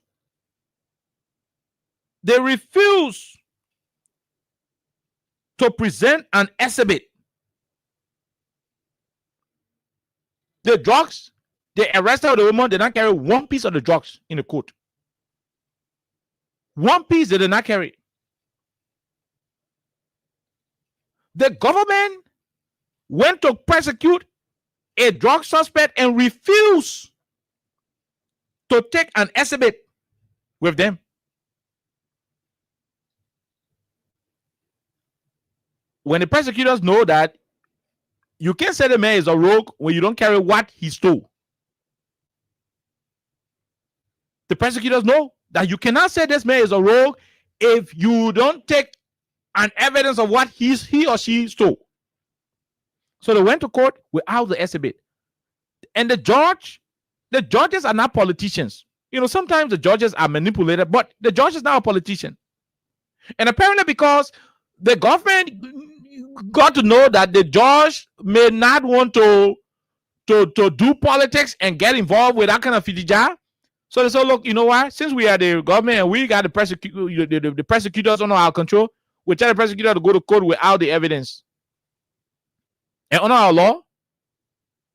to present an exhibit. The drugs, they arrested the woman, they did not carry one piece of the drugs in the court. One piece they did not carry. The government went to prosecute a drug suspect and refused to take an exhibit with them. When the prosecutors know that you can't say the man is a rogue when you don't carry what he stole. The prosecutors know that you cannot say this man is a rogue if you don't take an evidence of what he or she stole. So they went to court without the exhibit. And the judges are not politicians. You know, sometimes the judges are manipulated, but the judge is not a politician. And apparently because the government got to know that the judge may not want to do politics and get involved with that kind of fidija. So they said, look, you know what? Since we are the government and we got the prosecutors under our control, we tell the prosecutor to go to court without the evidence. And under our law,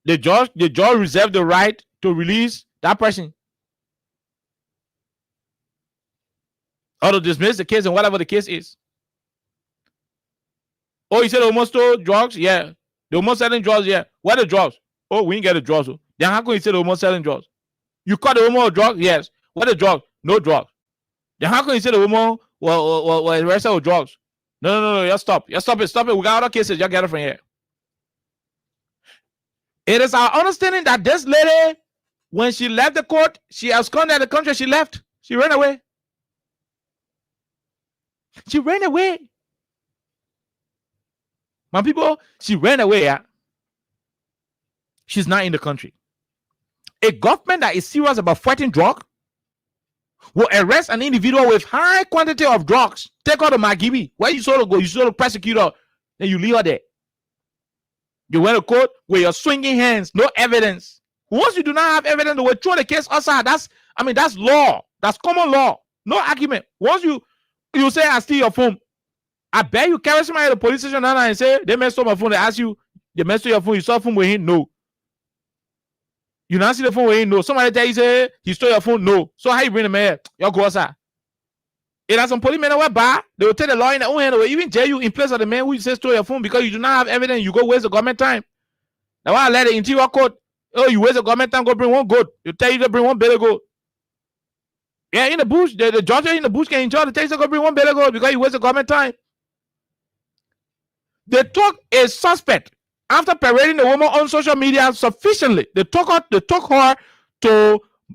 the judge reserved the right to release that person or to dismiss the case and whatever the case is. Oh, you said the woman stole drugs? Yeah. The woman selling drugs? Yeah. What are the drugs? Oh, we didn't get the drugs. Then how come you say the woman selling drugs? You caught the woman with drugs? Yes. What are the drugs? No drugs. Then how come you say the woman was arrested with drugs? No. Just stop. Stop it. We got other cases. Just get it from here. It is our understanding that this lady, when she left the court, she absconded the country. She left. She ran away. She ran away. My people, she ran away. Yeah? She's not in the country. A government that is serious about fighting drugs will arrest an individual with high quantity of drugs. Take her to Magibi. Where you sort of go? You sort of prosecute her. Then you leave her there. You went to court with your swinging hands, no evidence. Once you do not have evidence, they will throw the case outside. That's law. That's common law. No argument. Once you say, I steal your phone, I bet you carry somebody to the police station and say, they messed up my phone. They ask you, they messed up your phone. You saw the phone with him? No. You not see the phone with him? No. Somebody tell you, say, he stole your phone? No. So how you bring them here? You go outside. It has some policemen that were bad. They will take the law in their own hand. They will even jail you in place of the man who says stole your phone because you do not have evidence. You go waste the government time. Now I let the interior court. Oh, you waste the government time. Go bring one goat. You tell you to bring one belly goat. Yeah, in the bush, the judge in the bush can enjoy the taste to go bring one belly goat because you waste the government time. They took a suspect after parading the woman on social media sufficiently. They took her to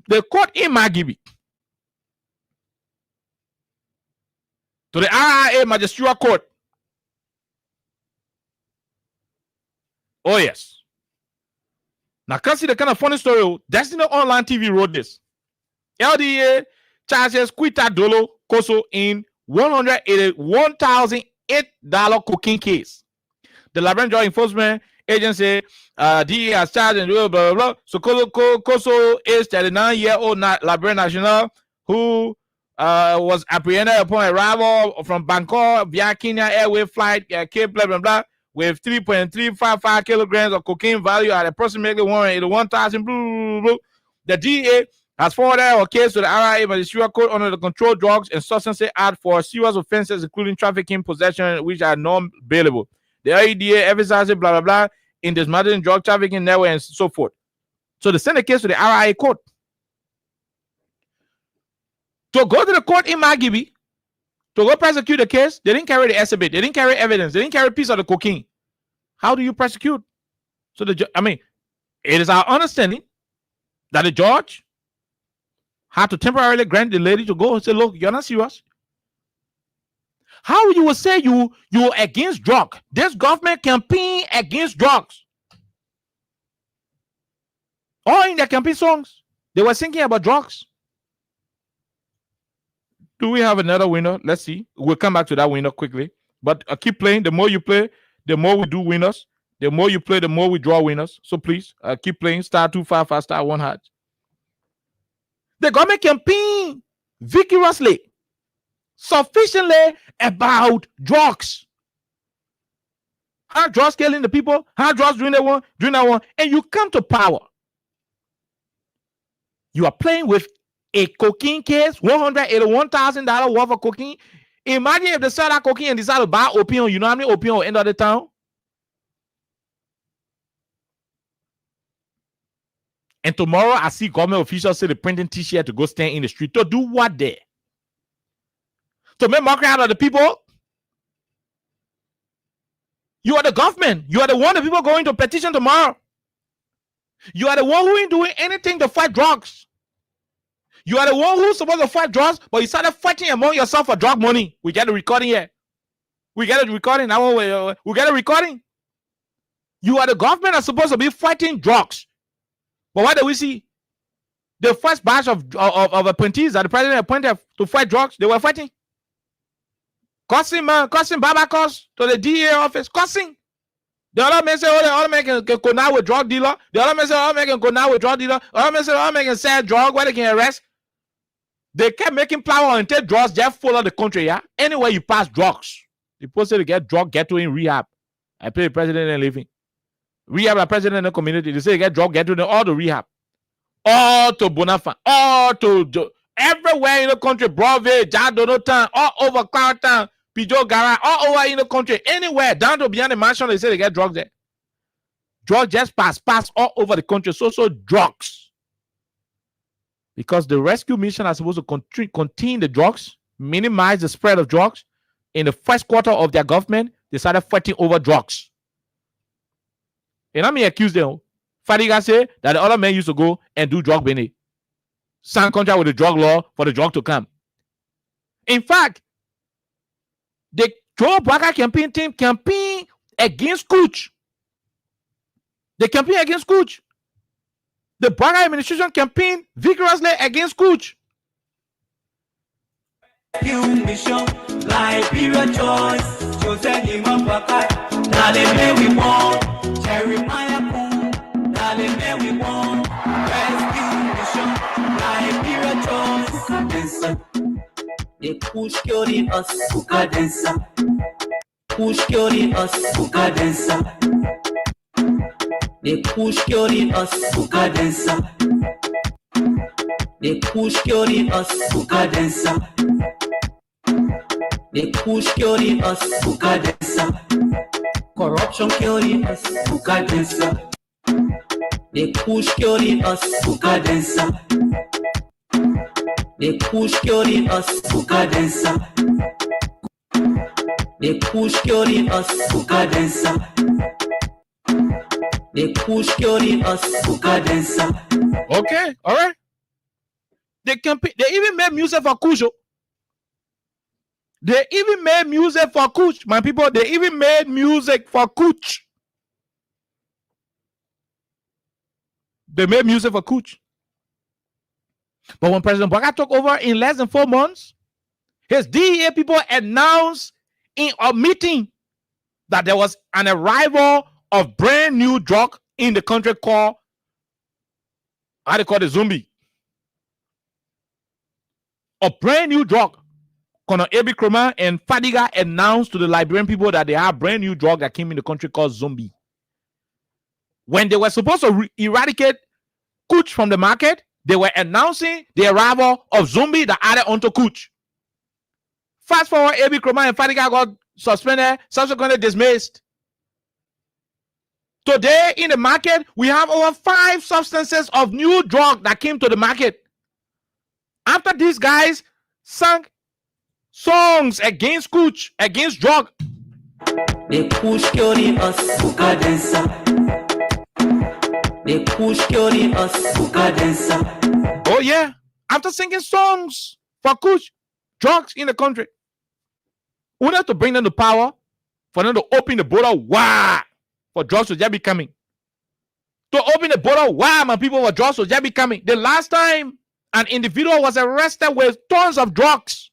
the court in Magibi. To the RIA Magistrate Court. Oh, yes. Now, can see the kind of funny story. Destiny Online TV wrote this. LDA charges Quita Dolo Koso in $181,008 cocaine case. The Liberian Drug Enforcement Agency, DEA has charged and blah, blah, blah. So Koso is 39-year-old Liberian national who was apprehended upon arrival from Bangkok via Kenya Airway flight, Cape blah, blah, blah, with 3.355 kilograms of cocaine value at approximately $181,000. The DEA has forwarded a case to the RIA Magistrate Court under the Controlled Drugs and Substances Act for serious offenses, including trafficking, possession, which are non-bailable. The IEDA emphasizes blah, blah, blah, in dismantling drug trafficking network and so forth. So they sent a case to the RIA court. To go to the court in Magibi, to go prosecute the case, they didn't carry the exhibit. They didn't carry evidence. They didn't carry a piece of the cocaine. How do you prosecute? So it is our understanding that the judge had to temporarily grant the lady to go and say, look, you're not serious. How you will say you're against drug? This government campaign against drugs. All in their campaign songs, they were singing about drugs. Do we have another winner? Let's see. We'll come back to that winner quickly. But keep playing. The more you play, the more we do winners. The more you play, the more we draw winners. So please keep playing. *255 *1#. The government campaign vigorously, sufficiently about drugs. How drugs killing the people? How drugs doing that one? And you come to power. You are playing with a cocaine case, $181,000 worth of cocaine. Imagine if they sell that cocaine and decide to buy opium. You know how many opium will end of the town? And tomorrow I see government officials say the printing t-shirt to go stand in the street. To do what there? To make mockery out of the people? You are the government. You are the one that people going to petition tomorrow. You are the one who ain't doing anything to fight drugs. You are the one who's supposed to fight drugs, but you started fighting among yourself for drug money. We get the recording here. We get a recording. We get a recording. You are the government that's supposed to be fighting drugs. But what do we see? The first batch of appointees that the president appointed to fight drugs, they were fighting. Cussing babacos to the DA office, cussing. The other man say, the other man can go now with drug dealer. The other man say, the other man can go now with drug dealer. The other man say, the other man can sell drug where they can arrest. They kept making flour and take drugs just full of the country, yeah? Anywhere you pass drugs. They supposed to get drug ghetto in rehab. I play the president and living. Rehab the president in the community. They say they get drug ghetto in all the rehab. All to Bonafa. All to everywhere in the country. Broadway, Jadono Town, all over Cloud Town, Pijo Gara, all over in the country. Anywhere, down to beyond the mansion, they say they get drugs there. Drugs just pass all over the country. So drugs. Because the rescue mission is supposed to contain the drugs, minimize the spread of drugs. In the first quarter of their government, they started fighting over drugs. And I may accuse them. Fadiga say that the other men used to go and do drug bene. Sign contract with the drug law for the drug to come. In fact, the Joe Baka campaign team campaign against Cooch. They campaign against Cooch. The Baka administration campaigned vigorously against Cooch. Mission, Liberia choice, chosen him up Baka. Now they may we want, Jeremiah Poon. Now they may we want, rescue mission, Liberia choice. Bukadensa, they push curing us, Bukadensa. Push curing us, Bukadensa. They push curing us, Bukadensa. They push curing us, Bukadensa. They push curing us, Bukadensa. Corruption curing us, Bukadensa. They push curing us, Bukadensa. They push curing us, Bukadensa. They push curing us, Bukadensa. They push curing us, Bukadensa. Okay, all right. They even made music for Kujo. They even made music for Cooch, my people. They even made music for Cooch. They made music for Cooch. But when President Baka took over in less than 4 months, his DEA people announced in a meeting that there was an arrival of brand new drug in the country called, how they call it, zombie. A brand new drug. Colonel Abi Kroma and Fadiga announced to the Liberian people that they have a brand new drug that came in the country called zombie. When they were supposed to eradicate Cooch from the market, they were announcing the arrival of zombie that added onto Cooch. Fast forward, Abi Kroma and Fadiga got suspended, subsequently dismissed. Today in the market, we have over 5 substances of new drug that came to the market. After these guys sang songs against Cooch, against drug. They push curing us, Bukadensa. They push curing us, Bukadensa. Oh yeah, after singing songs for Cooch, drugs in the country. We have to bring them to power, for them to open the border wide for drugs to just be coming. To open the border wide, my people, for drugs to just be coming. The last time an individual was arrested with tons of drugs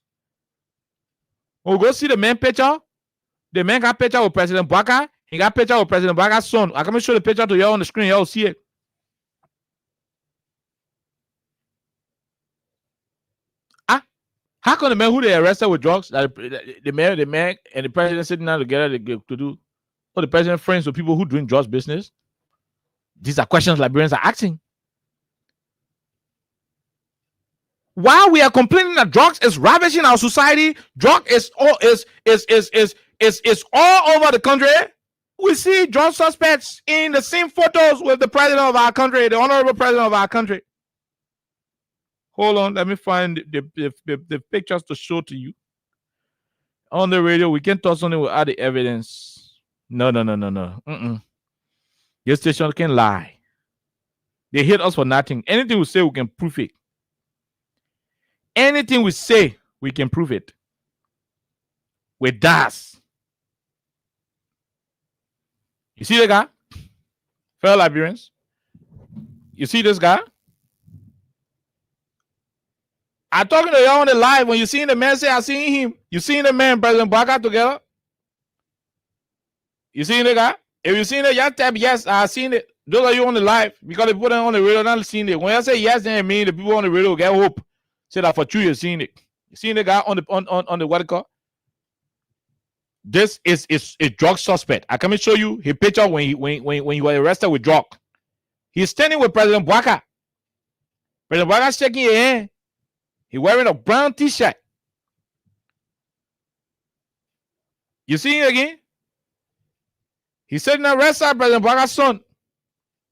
When we go see the man picture, the man got picture with President Baka. He got picture with President Baka's son. I can show the picture to y'all on the screen. Y'all see it. How come the man who they arrested with drugs, the man and the president sitting down together to do, or the president friends with people who doing drugs business? These are questions Liberians are asking. While we are complaining that drugs is ravaging our society, drug is all over the country. We see drug suspects in the same photos with the president of our country, the honorable president of our country. Hold on, let me find the pictures to show to you. On the radio, we can talk something without the evidence. No. Your station can lie. They hate us for nothing. Anything we say, we can prove it. Anything we say, we can prove it. With us. You see the guy? Fellow Liberians? You see this guy? I'm talking to y'all on the live. When you seen the man say, I seen him. You seen the man, President Baka together? You seen the guy? If you seen it, y'all tap yes, I seen it. Those of you on the live, because they put it on the radio, not seen it. When I say yes, then it means the people on the radio get hope. Say that for 2 years, seen it. You seen the guy on the what it called? This is a drug suspect. I can show you his picture when he was arrested with drug. He's standing with President Baka. President Baka shaking your hand. He's wearing a brown t-shirt. You see him again? He's sitting there right side President Baka's son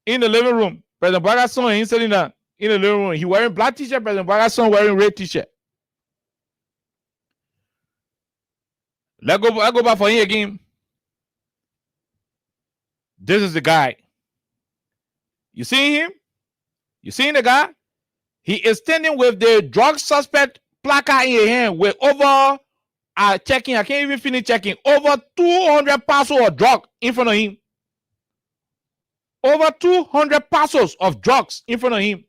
in the living room. President Baka's son, he's sitting there in the living room. He's wearing black t-shirt. President Baka's son wearing red t-shirt. I go back for him again. This is the guy. You see him? You seen the guy? He is standing with the drug suspect placard in his hand with over, checking, I can't even finish checking, over 200 parcels of drug in front of him. Over 200 parcels of drugs in front of him.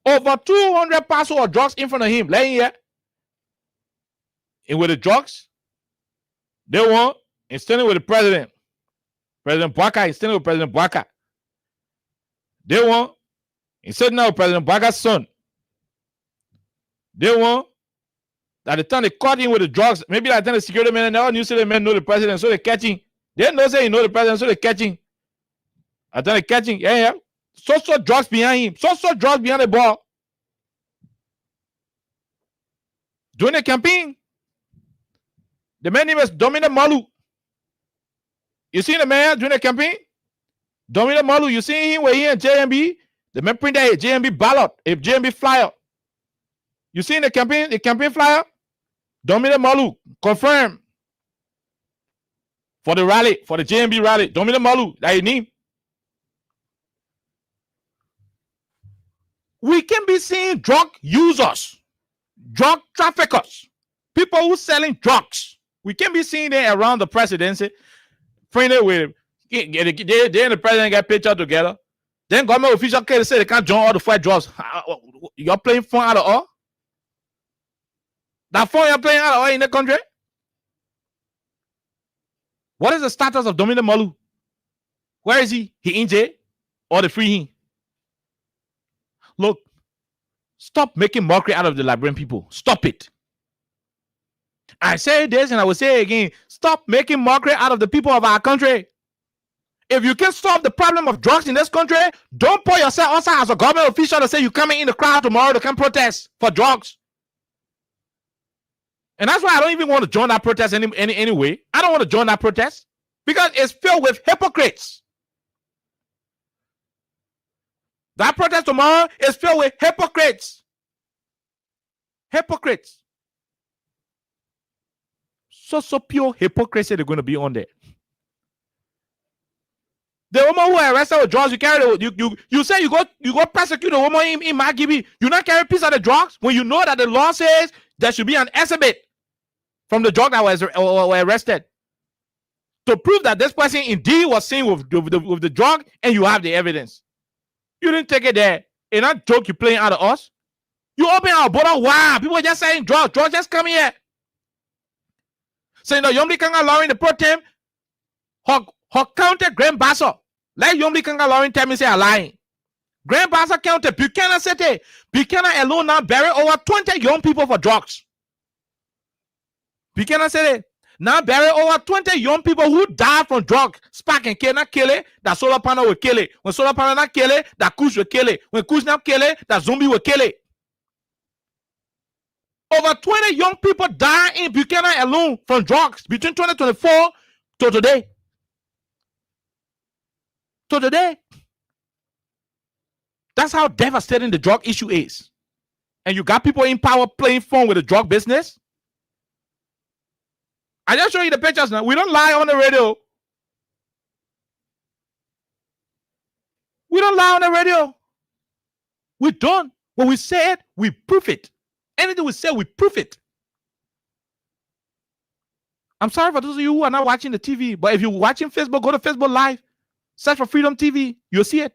Over 200 parcels of drugs in front of him. Laying here. And with the drugs, they want, and standing with the president. President Baka is standing with President Baka. They want, and sitting now with President Baka's son. They want that the time they caught him with the drugs, maybe that time the security men and all New Zealand men know the president, so they catch him. They don't know say he know the president, so they catch him. I tell they catch him, yeah. So drugs behind him, so drugs behind the ball. During the campaign, the man name is Dominic Malu. You see the man during the campaign? Dominic Malu, you see him where he and JMB? The man print a JMB ballot, a JMB flyer. You see the campaign flyer? Dominic Malu, confirmed. For the rally, for the JMB rally. Dominic Malu, that his name. We can be seeing drug users, drug traffickers, people who selling drugs. We can be seeing them around the presidency, printed with, they and the president get picture together. Then government officials can say they can't join all the fight drugs. You're playing fun out of all? That fun you're playing out of all in the country? What is the status of Dominic Malu? Where is he? He in jail? Or they free him? Look, stop making mockery out of the Liberian people. Stop it. I say this and I will say it again. Stop making mockery out of the people of our country. If you can solve the problem of drugs in this country, don't put yourself outside as a government official to say you're coming in the crowd tomorrow to come protest for drugs. And that's why I don't even want to join that protest anyway. I don't want to join that protest because it's filled with hypocrites. That protest tomorrow is filled with hypocrites. Hypocrites. So pure hypocrisy they're going to be on there. The woman who arrested with drugs, you carry you say you go persecute a woman in Magibi. You not carry a piece of the drugs when you know that the law says there should be an exhibit from the drug that was arrested to prove that this person indeed was seen with the drug, and you have the evidence. You didn't take it there. And that joke you playing out of us. You open our border. Wow, people just saying drugs just come here. Saying that Yomli Kanga Lauren the pro tem, her county Grand Bassa. Like Yomli Kanga Lauren tell me say a lying. Grand Bassa County, Buchanan City. Buchanan alone now buried over 20 young people for drugs. Buchanan City now buried over 20 young people who died from drugs. Spark and K not kill it, that solar panel will kill it. When solar panel not kill it, that Kush will kill it. When Kush not kill it, that zombie will kill it. Over 20 young people died in Buchanan alone from drugs between 2024 to today. To today. That's how devastating the drug issue is. And you got people in power playing fun with the drug business. I just show you the pictures now. We don't lie on the radio. We don't lie on the radio. We don't. When we say it, we prove it. Anything we say, we prove it. I'm sorry for those of you who are not watching the TV, but if you're watching Facebook, go to Facebook Live. Search for Freedom TV. You'll see it.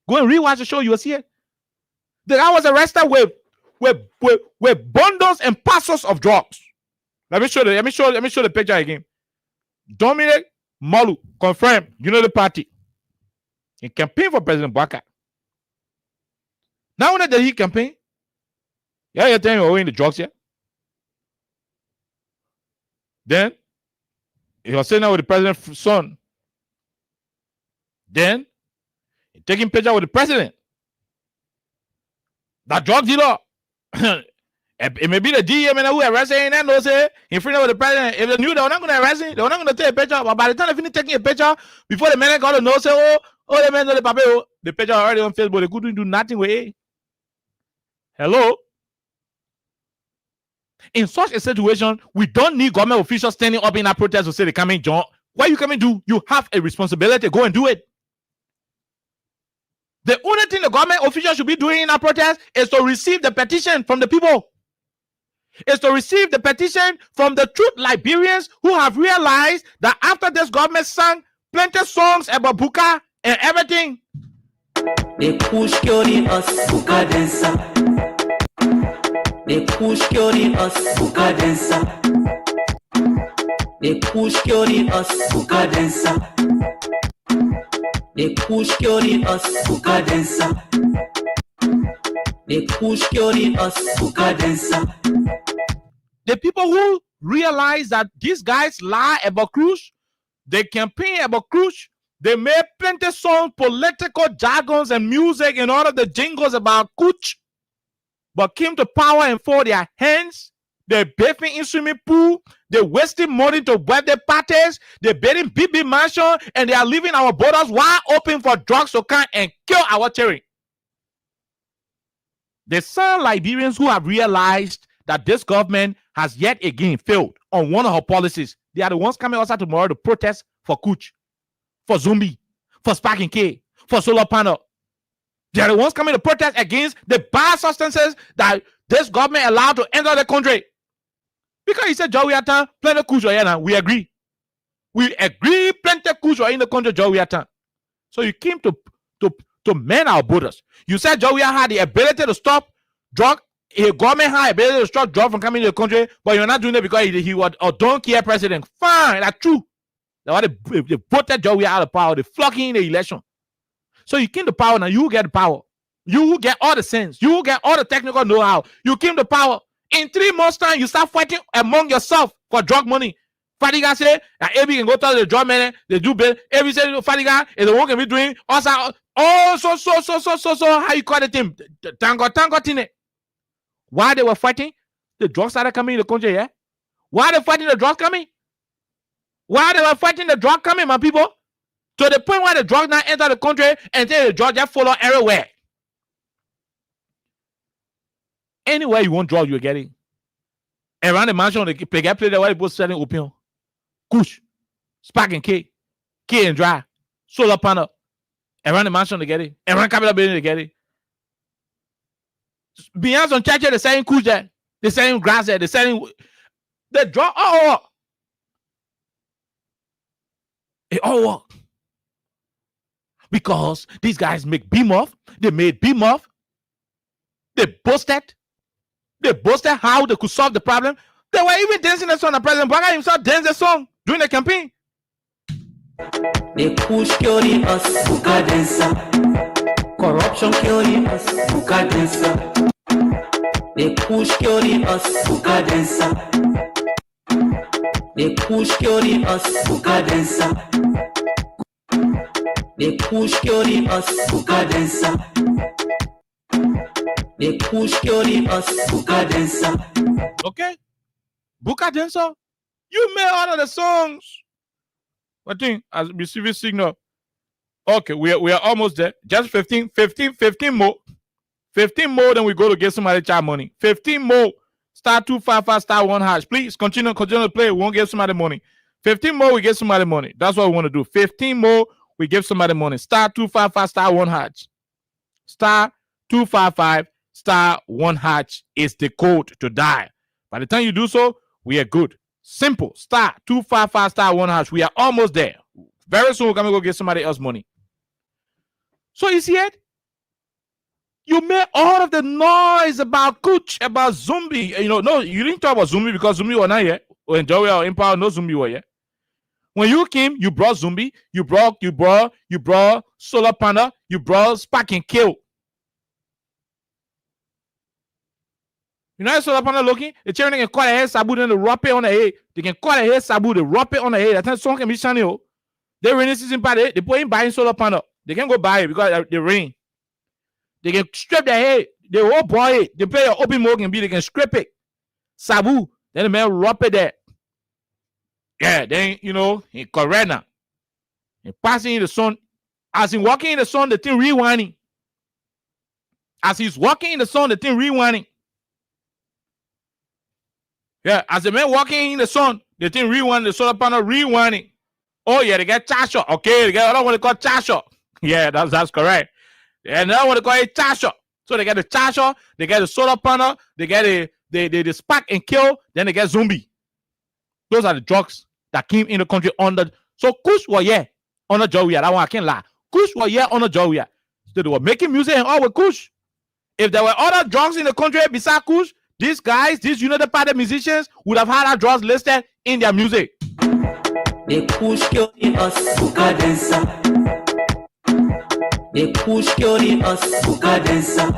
Go and rewatch the show. You will see it. The guy was arrested with bundles and parcels of drugs. Let me show the picture again. Dominic Malu confirmed. You know the party. He campaigned for President Baka. Now when did he campaign? Yeah, you're telling me we're in the drugs here. Then he was sitting there with the president's son. Then taking picture with the president. That drug dealer. It may be the DA who arrested him and those in front of the president. If they knew they were not going to arrest him, they were not going to take a picture. But by the time they finished taking a picture, before the man got to know, say, oh, the man know the paper. The picture already on Facebook. They couldn't do nothing with it. Hello? In such a situation, we don't need government officials standing up in our protest to say they come in, John. What you come and do? You have a responsibility. Go and do it. The only thing the government officials should be doing in our protest is to receive the petition from the people. Is to receive the petition from the truth Liberians who have realized that after this government sang plenty of songs about Buka and everything. They push curing us, Buka dancer. They push curing us, Buka dancer. They push curing us, Buka dancer. They push curing us, Buka dancer. They push curing us, Buka dancer. The people who realize that these guys lie about Cruz, they campaign about Cruz, they made plenty of songs, political jargons and music and all of the jingles about Kuch, but came to power and fold their hands. They're bathing in swimming pool. They're wasting money to birthday parties. They're building big mansion, and they are leaving our borders wide open for drugs to come and kill our children. They sound Liberians who have realized that this government has yet again failed on one of her policies. They are the ones coming outside tomorrow to protest for Kuch, for Zombie, for Sparking K, for solar panel. They are the ones coming to protest against the bad substances that this government allowed to enter the country. Because he said, Joey Atan, plenty Kuch here now. We agree. We agree, plenty Kuch in the country, Joey Atan. So you came to mend our borders. You said Joey had the ability to stop drug. A government had ability to stop drug from coming to the country, but you're not doing it because he was a don't care president. Fine, that's true. That's why they voted Joey out of power. They flocked in the election. So you came to power now. You get the power. You get all the sense. You get all the technical know-how. You came to power. In 3 months' time, you start fighting among yourself for drug money. Fadiga say that AB can go to the drug money. They do bill. AB say Fadiga is the one can be doing also. Oh, so how you call the team? Tango thing. Why they were fighting? The drugs started coming in the country, yeah? Why they fighting the drugs coming? Why they were fighting the drug coming, my people? To the point where the drug now enter the country and then the drug just follow everywhere. Anywhere you want drug, you're getting. Around the mansion, they get play there where people selling opium. Kush, Spark and K and Dry, solar panel. Around the mansion, they get it. Around Capital Building, they get it. Beyond on church, they're selling Kush there. They're selling grass there. They're selling the drug. It all work. Because these guys make beam off. They made beam off. They boasted how they could solve the problem. They were even dancing the song. The President Baga himself danced the song during the campaign. They push curing us, Buka dancer. Corruption curing us, Buka dancer. They push curing us, Buka dancer. They push curing us, Buka dancer. They push curing us, Buka dancer. They push curing us, Buka dancer. Okay, Buka dancer. You made all of the songs. I think as receiving signal. Okay, we are almost there. Just 15 more. 15 more, then we go to get somebody child money. 15 more. Star 255 star 1 hash. Please continue to play. We won't give somebody money. 15 more, we get somebody money. That's what we want to do. 15 more, we give somebody money. Star 255 star 1 hash. Star 255 star 1 hash is the code to dial. By the time you do so, we are good. Simple. Star 255 star 1 hash. We are almost there. Very soon we're gonna go get somebody else money. So you see it? You made all of the noise about Kuch, about Zombie. You know, no, you didn't talk about Zombie because Zombie was not here. When Joey or Empower, no Zombie were here. When you came, you brought Zombie, you brought Solar Panda, you brought Spark and Kill. You know, Solar Panda looking, the children can call a head sabu, then the rap it on the head. They can call a head sabu, the rap it on the head. That time song can be shiny. They rainy season party, they put in buying Solar Panda. They can go buy it because they rain. They can strip their head. They whole boy it. They play your open mode and be. They can scrape it. Sabu. Then the man wrap it there. Yeah. Then you know in Corona. And passing in the sun. As he walking in the sun, the thing rewinding. As he's walking in the sun, the thing rewinding. Yeah. As the man walking in the sun, the thing rewinding. The solar panel rewinding. Oh yeah, they get charge shot. Okay, they get another one they call charge shot. Yeah, that's correct. And now what they call it charger. So they get the charger, they get the solar panel, they get the Spark and Kill, then they get Zombie. Those are the drugs that came in the country under. So Kush was here on the Jowia. That one I can't lie. Kush was here on the Jowia. So they were making music and all with Kush. If there were other drugs in the country besides Kush, these guys, these United Party musicians would have had our drugs listed in their music. They push killing us, Buka dancer. They push curing us, Buka dancer.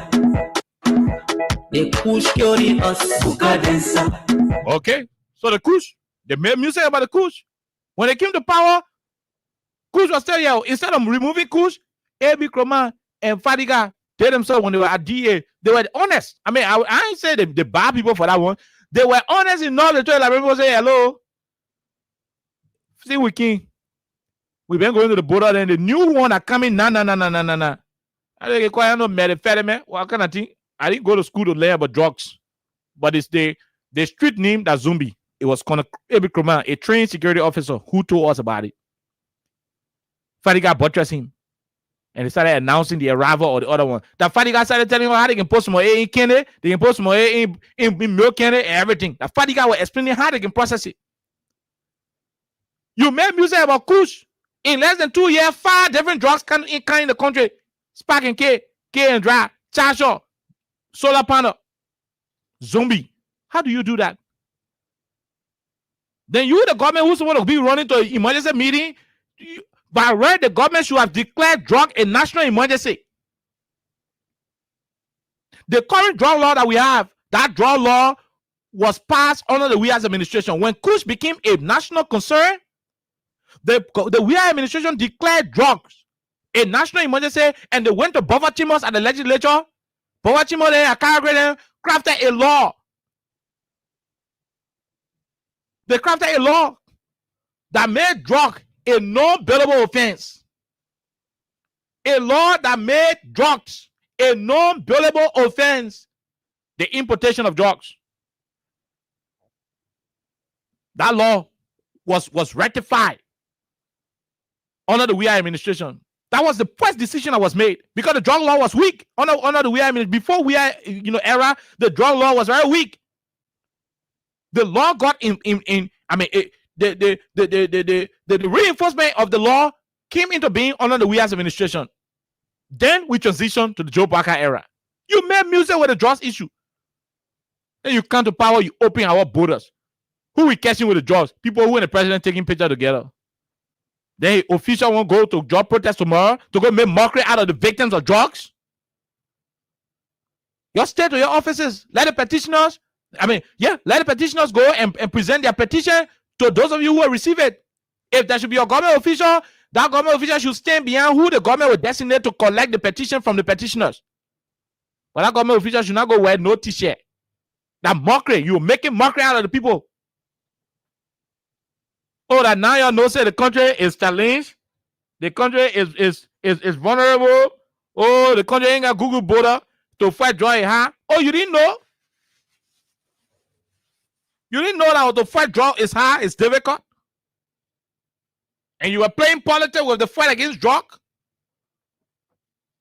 They push curing us, Buka dancer. Okay, so the Kush, they made music about the Kush. When they came to power, Kush was still here. Instead of removing Kush, AB Kroma and Fadiga, they themselves, when they were at DA, they were honest. I mean, I ain't say they bad people for that one. They were honest enough to tell like people say hello. See, we king. We've been going to the border, then the new one are coming. Nah. I didn't quite know methamphetamine. What kind of thing? I didn't go to school to learn about drugs, but it's the street name that Zombie. It was called a trained security officer who told us about it. Fadiga buttressed him, and they started announcing the arrival of the other one. That Fadiga started telling them how they can post more A in Kennedy, they can post more A in milk Kennedy, and everything. That Fadiga was explaining how they can process it. You made music about Kush. In less than 2 years, 5 different drugs come in the country. Spark and K and Dry, Charger, Solar Panel, Zombie. How do you do that? Then you, the government, who's supposed to be running to an emergency meeting, by right, the government should have declared drug a national emergency. The current drug law that we have, that drug law was passed under the WIA's administration. When Kush became a national concern, the WIA administration declared drugs a national emergency, and they went to Bova Timos at the legislature. Bova Timos and Calgary crafted a law. They crafted a law that made drug a non-bailable offense. A law that made drugs a non-bailable offense. The importation of drugs. That law was rectified under the WIA administration. That was the first decision that was made because the drug law was weak under the WIA administration. Before WIA era, the drug law was very weak. The law got the reinforcement of the law came into being under the WIA's administration. Then we transitioned to the Joe Barker era. You made music with the drugs issue. Then you come to power, you open our borders. Who we catching with the drugs? People who and the president taking picture together. Then official won't go to drug protest tomorrow to go make mockery out of the victims of drugs. Your state to your offices. Let the petitioners, let the petitioners go and present their petition to those of you who will receive it. If there should be a government official, that government official should stand behind who the government will designate to collect the petition from the petitioners. But that government official should not go wear no t-shirt. That mockery, you're making mockery out of the people. Oh, that now y'all know say the country is challenged. The country is vulnerable. Oh, the country ain't got Google border to fight drug, huh? Oh, you didn't know? You didn't know that to fight drug is hard, it's difficult? And you were playing politics with the fight against drug?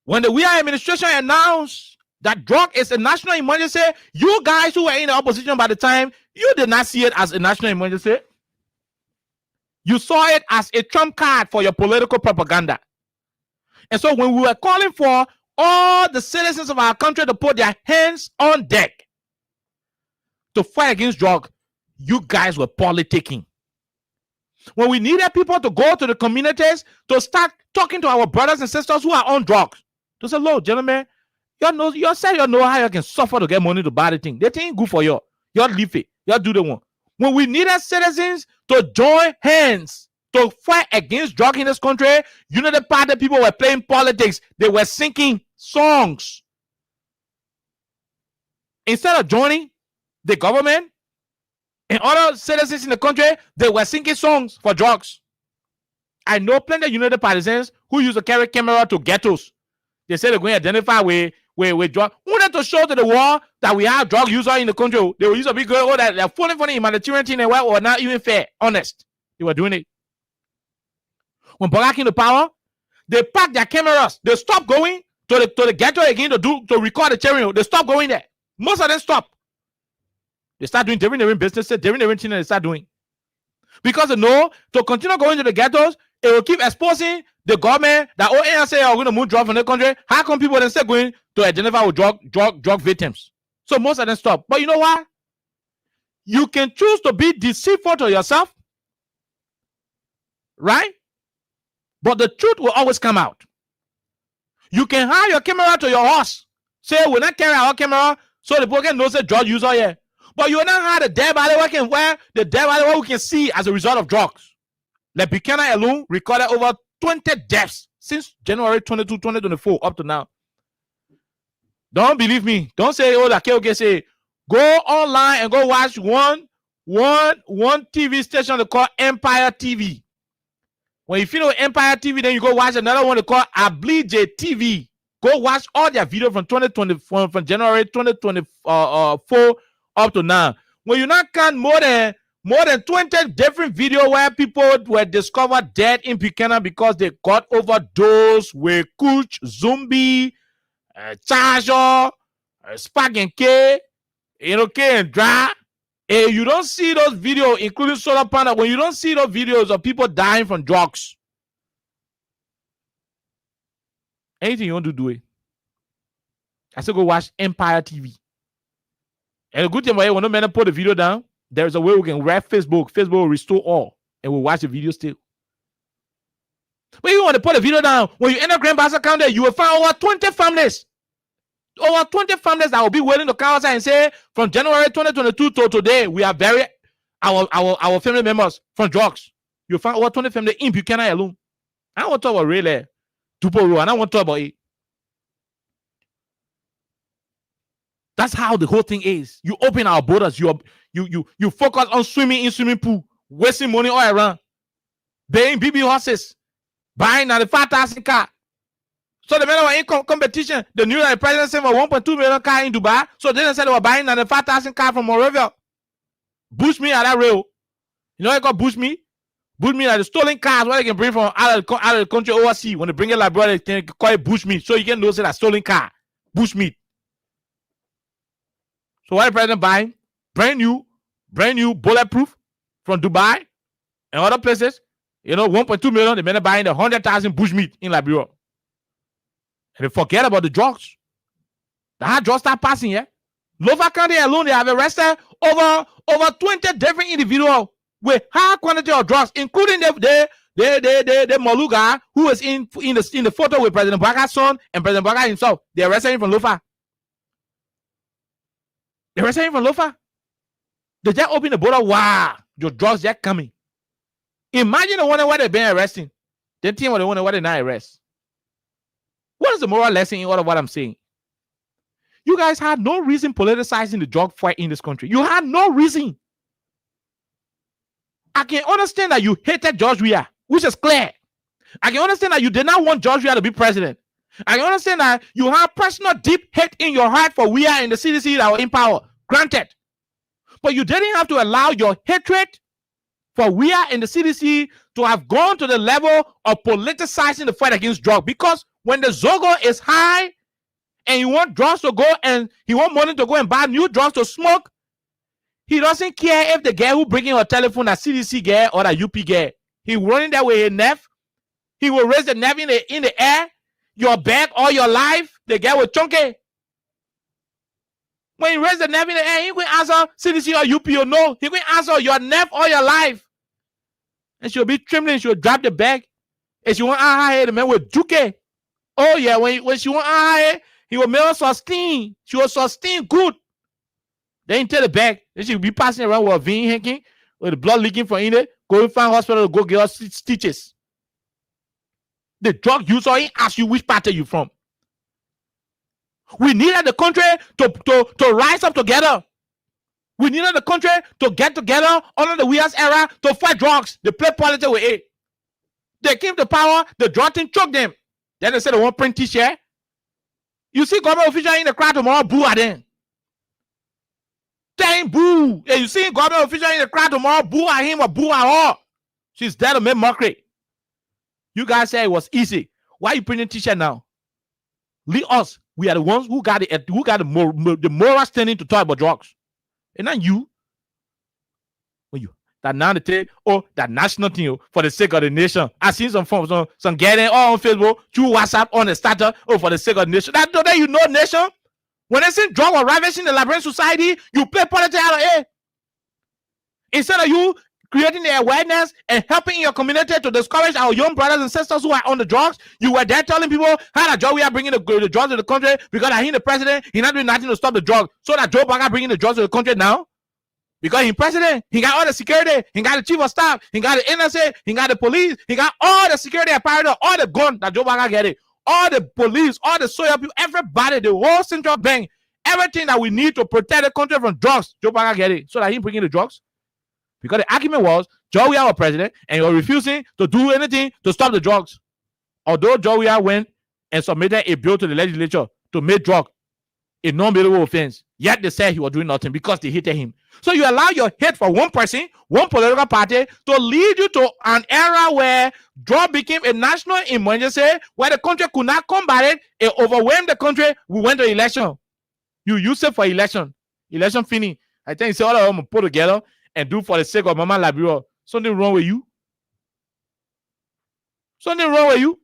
When the We Are administration announced that drug is a national emergency, you guys who were in the opposition by the time, you did not see it as a national emergency. You saw it as a trump card for your political propaganda. And so when we were calling for all the citizens of our country to put their hands on deck to fight against drug, you guys were politicking. When we needed people to go to the communities to start talking to our brothers and sisters who are on drugs, to say, "Look, gentlemen, you know how you can suffer to get money to buy the thing. They think good for you. You leave it. You do the one." When we needed citizens to join hands to fight against drug in this country, you know the party people were playing politics. They were singing songs. Instead of joining the government and other citizens in the country, they were singing songs for drugs. I know plenty of United Partisans who used to carry camera to ghettos. They say they're going to identify with drug. We wanted to show to the world that we have drug users in the country. They were used to be good. Oh, that they're falling for the humanitarian thing and were not even fair, honest. They were doing it. When Bola came to power, they packed their cameras. They stopped going to the ghetto again to record the chariot. They stopped going there. Most of them stopped. They start doing different businesses, different things they start doing. Because they know to continue going to the ghettos, it will keep exposing the government that say are going to move drugs from the country. How come people then start going to identify with drug victims? So most of them stop. But you know what? You can choose to be deceitful to yourself, right? But the truth will always come out. You can hire your camera to your horse. Say, we'll not carry our camera so the people can know the drug user here. But you will not hire the dead body where the dead body we can see as a result of drugs. Like Buchanan alone recorded over 20 deaths since January 22, 2024 up to now. Don't believe me. Don't say, oh, that KOK say, go online and go watch one TV station they call Empire TV. When you finish with Empire TV, then you go watch another one they call Ablige TV. Go watch all their videos from 2024, from January 2024 up to now. When you not count more than 20 different videos where people were discovered dead in Buchanan because they got overdose with Kuch, Zombie, Charger, Spark and K, K and Dry. And you don't see those videos, including Solar Panda, when you don't see those videos of people dying from drugs. Anything you want to do it. I still go watch Empire TV. And the good thing about it, when no man put the video down, there's a way we can wrap Facebook. Facebook will restore all. And we'll watch the video still. But you want to put the video down, when you enter Grand Baza County, you will find over 20 families. Over 20 families that will be willing to come outside and say, from January 2022 to today, we are buried our family members from drugs. You'll find over 20 families in Buchanan alone. I don't want to talk about really Tuporo. I don't want to talk about it. That's how the whole thing is. You open our borders. You focus on swimming in swimming pool, wasting money all around. Buying BB horses, buying 95,000 car. So the men were in competition. The new president said for 1.2 million car in Dubai. So then they said they were buying 95,000 car from Moravia. Bush me at that rail. You know what they call bush me? Bush me like the stolen cars what they can bring from out of the country overseas. When they bring it like brother, they can call it bush meat. So you can know say that stolen car, bush meat. So what the president buying? Brand new, bulletproof from Dubai and other places. 1.2 million. The men are buying 100,000 bush meat in Liberia. And they forget about the drugs. The hard drugs start passing here. Lofa County alone, they have arrested over 20 different individuals with high quantity of drugs, including the Molu guy who was in the photo with President Baga's son and President Baga himself. They arrested him from Lofa. They arrested him from Lofa. They just opened the border. Wow, your drugs just coming. Imagine the one where they've been arresting. Then team the one where they not arrest. What is the moral lesson in all of what I'm saying? You guys had no reason politicizing the drug fight in this country. You had no reason. I can understand that you hated George Weah, which is clear. I can understand that you did not want George Weah to be president. I can understand that you have personal deep hate in your heart for Weah and the CDC that were in power. Granted. But you didn't have to allow your hatred for Weah and the CDC to have gone to the level of politicizing the fight against drugs. Because when the Zogo is high and you want drugs to go and he want money to go and buy new drugs to smoke, he doesn't care if the guy who bringing your telephone a CDC guy or a UP guy. He running that way in neff. He will raise the neff in the air, your back all your life. The guy will chunk it. When you raise the neff in the air, he will answer CDC or UP or no. He will answer your neff all your life. And she'll be trembling. She'll drop the bag. And she want the man will duke it. Oh yeah, when she want he will make her sustain. She will sustain good. Then into the bag. Then she will be passing around with a vein hanging, with the blood leaking from in it. Go to find hospital to go get her stitches. The drug user he ask you which party you from. We needed the country to rise up together. We needed the country to get together under the Weah's era to fight drugs. They play politics with it. They came to power, the drug thing choked them. Then they said they won't print t-shirt. You see government official in the crowd tomorrow, boo at them. Tell him boo. And you see government official in the crowd tomorrow, boo at him or boo at her. She's there to make mockery. You guys say it was easy. Why are you printing t-shirt now? Leave us. We are the ones who got the moral standing to talk about drugs. And not you. When you that now they take that national thing for the sake of the nation. I seen some getting all on Facebook, through WhatsApp, on the starter, for the sake of the nation. That today you know nation. When they say drug or ravaging the Liberian society, you play politics out of it. Instead of you creating the awareness and helping your community to discourage our young brothers and sisters who are on the drugs, you were there telling people how that Joe we are bringing the drugs to the country because I hear the president, he's not doing nothing to stop the drugs. So that Joe Biden bringing the drugs to the country now? Because he's president, he got all the security, he got the chief of staff, he got the NSA, he got the police, he got all the security apparatus, all the guns that Joe Biden get it, all the police, all the soya people, everybody, the whole central bank, everything that we need to protect the country from drugs, Joe Biden get it. So that he bringing the drugs. Because the argument was, Joe Weah was president, and you're refusing to do anything to stop the drugs. Although Joe Weah went and submitted a bill to the legislature to make drug a non-bailable offense, yet they said he was doing nothing because they hated him. So you allow your hate for one person, one political party, to lead you to an era where drug became a national emergency, where the country could not combat it. It overwhelmed the country. We went to election. You use it for election. Election finish. I think it's all of them put together and do for the sake of Mama Liberia. Something wrong with you? Something wrong with you?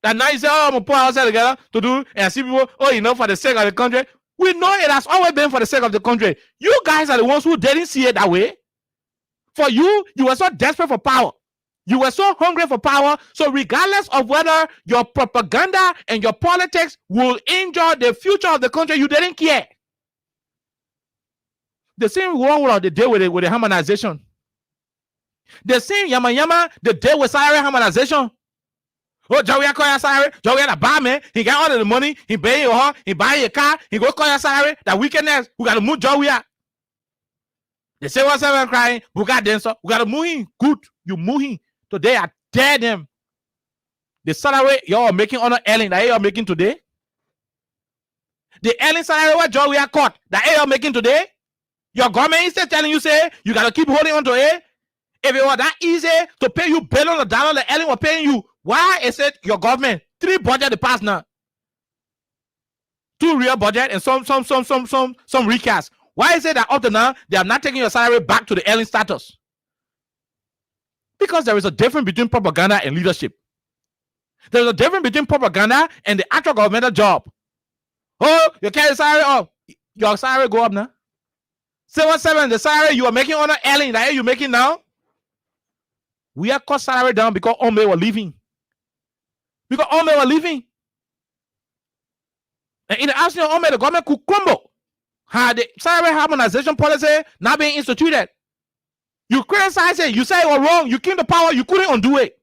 That now you say, I'm going to put ourselves together to do, and see people, for the sake of the country. We know it has always been for the sake of the country. You guys are the ones who didn't see it that way. For you, you were so desperate for power. You were so hungry for power. So regardless of whether your propaganda and your politics will injure the future of the country, you didn't care. The same wrong with the day with the harmonization. The same yama the day with salary harmonization. Joey call your salary. Joey the barman. He got all of the money. He pay your house. He buy your car. He go call your salary. That wickedness. We got to move Joey out. They say what's everyone crying. We got dancer. We got to move him. Good. You move him. Today I dare them. The salary y'all making on the Ellen that y'all making today. The Ellen salary what Joey caught that y'all making today. Your government is telling you say you got to keep holding on to it. If it was that easy to pay you billions of dollars, the Ellen was paying you. Why is it your government 3 budget the past now? 2 real budget and some recast. Why is it that up to now they are not taking your salary back to the Ellen status? Because there is a difference between propaganda and leadership. There is a difference between propaganda and the actual governmental job. Oh, you carry salary up. Your salary go up now. 7 the salary you are making on early, that you making now. We are cut salary down because all men were leaving. Because all men were leaving. And in the absence of all men, the government could crumble. Had the salary harmonization policy not being instituted. You criticize it, you say it was wrong, you came to power, you couldn't undo it.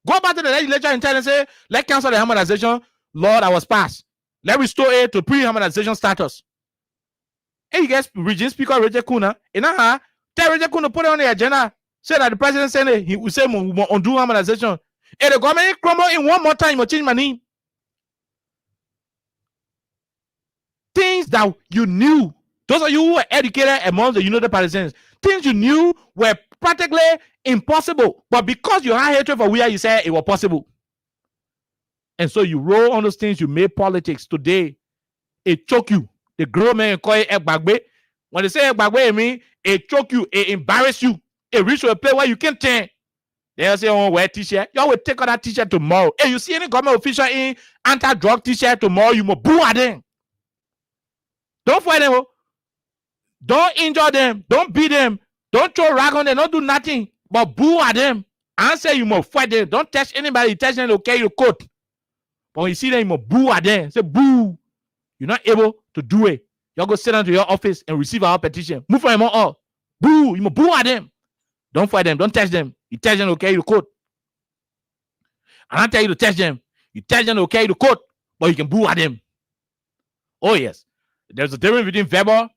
Go back to the legislature and tell and say, let's cancel the harmonization law that was passed. Let's restore it to pre-harmonization status. And you guys, Region Speaker Roger Kuna, tell Roger Kuna put it on the agenda, say that the president said it, he will say we will undo harmonization. And the government crumble in one more time, you change my name. Things that you knew, those of you who were educated among the United Palestinians, things you knew were practically impossible, but because you had hatred for where you said it was possible. And so you roll on those things, you made politics. Today, it choke you. The grown men call it Egbagbe. When they say Egbagbe, it means it choke you, it embarrass you. It reach to a place where you can't turn. They'll say, oh, wear t-shirt. You will take out that t-shirt tomorrow. Hey, you see any government official in anti-drug t-shirt tomorrow, you must boo at them. Don't fight them. Don't injure them. Don't beat them. Don't throw rag on them. Don't do nothing. But boo at them. And say you must fight them. Don't touch anybody. You touch them, they'll carry your coat. But when you see them, you must boo at them. Say boo. You're not able to do it. Y'all go sit down to your office and receive our petition. Move from them all. Boo. You must boo at them. Don't fight them. Don't touch them. You touch them, they'll carry your coat. And I tell you to touch them. You touch them, they'll carry the coat. But you can boo at them. Oh, yes. There's a difference between verbal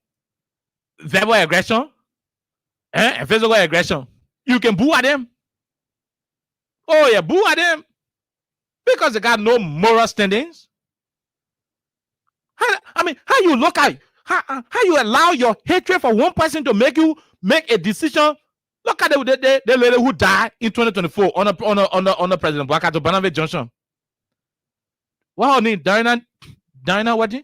aggression and physical aggression. You can boo at them. Oh, yeah, boo at them. Because they got no moral standings. How you look at how you allow your hatred for one person to make you make a decision. Look at the lady who died in 2024 on the President Bwakato Banave Johnson. What her name? Diana what?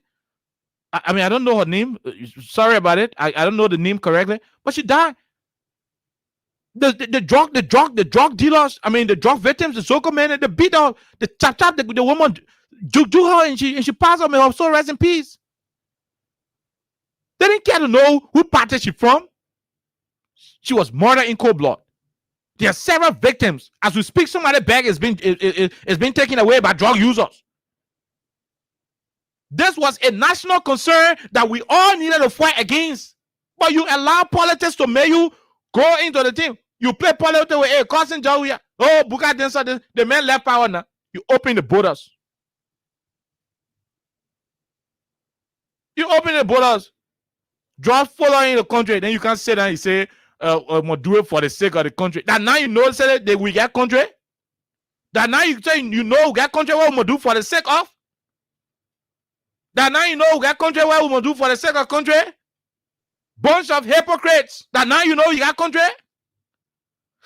I don't know her name. Sorry about it. I don't know the name correctly, but she died. The drug dealers, the drug victims, the so-called men, the beat her, the chap, the woman do her, and she passed on. May her soul rest in peace. They didn't care to know who party she from. She was murdered in cold blood. There are several victims. As we speak, somebody's bag is being taken away by drug users. This was a national concern that we all needed to fight against. But you allow politics to make you go into the team. You play politics with a cousin Joey. Oh, Buka Densa, the man left power now. You open the borders. You open the borders. Draft following the country. Then you can't sit down and say, I'm going to do it for the sake of the country. That now you know that we get country. That now you say you know we get country what we're going to do for the sake of. That now you know we got country what we're going to do for the sake of country. Bunch of hypocrites. That now you know you got country.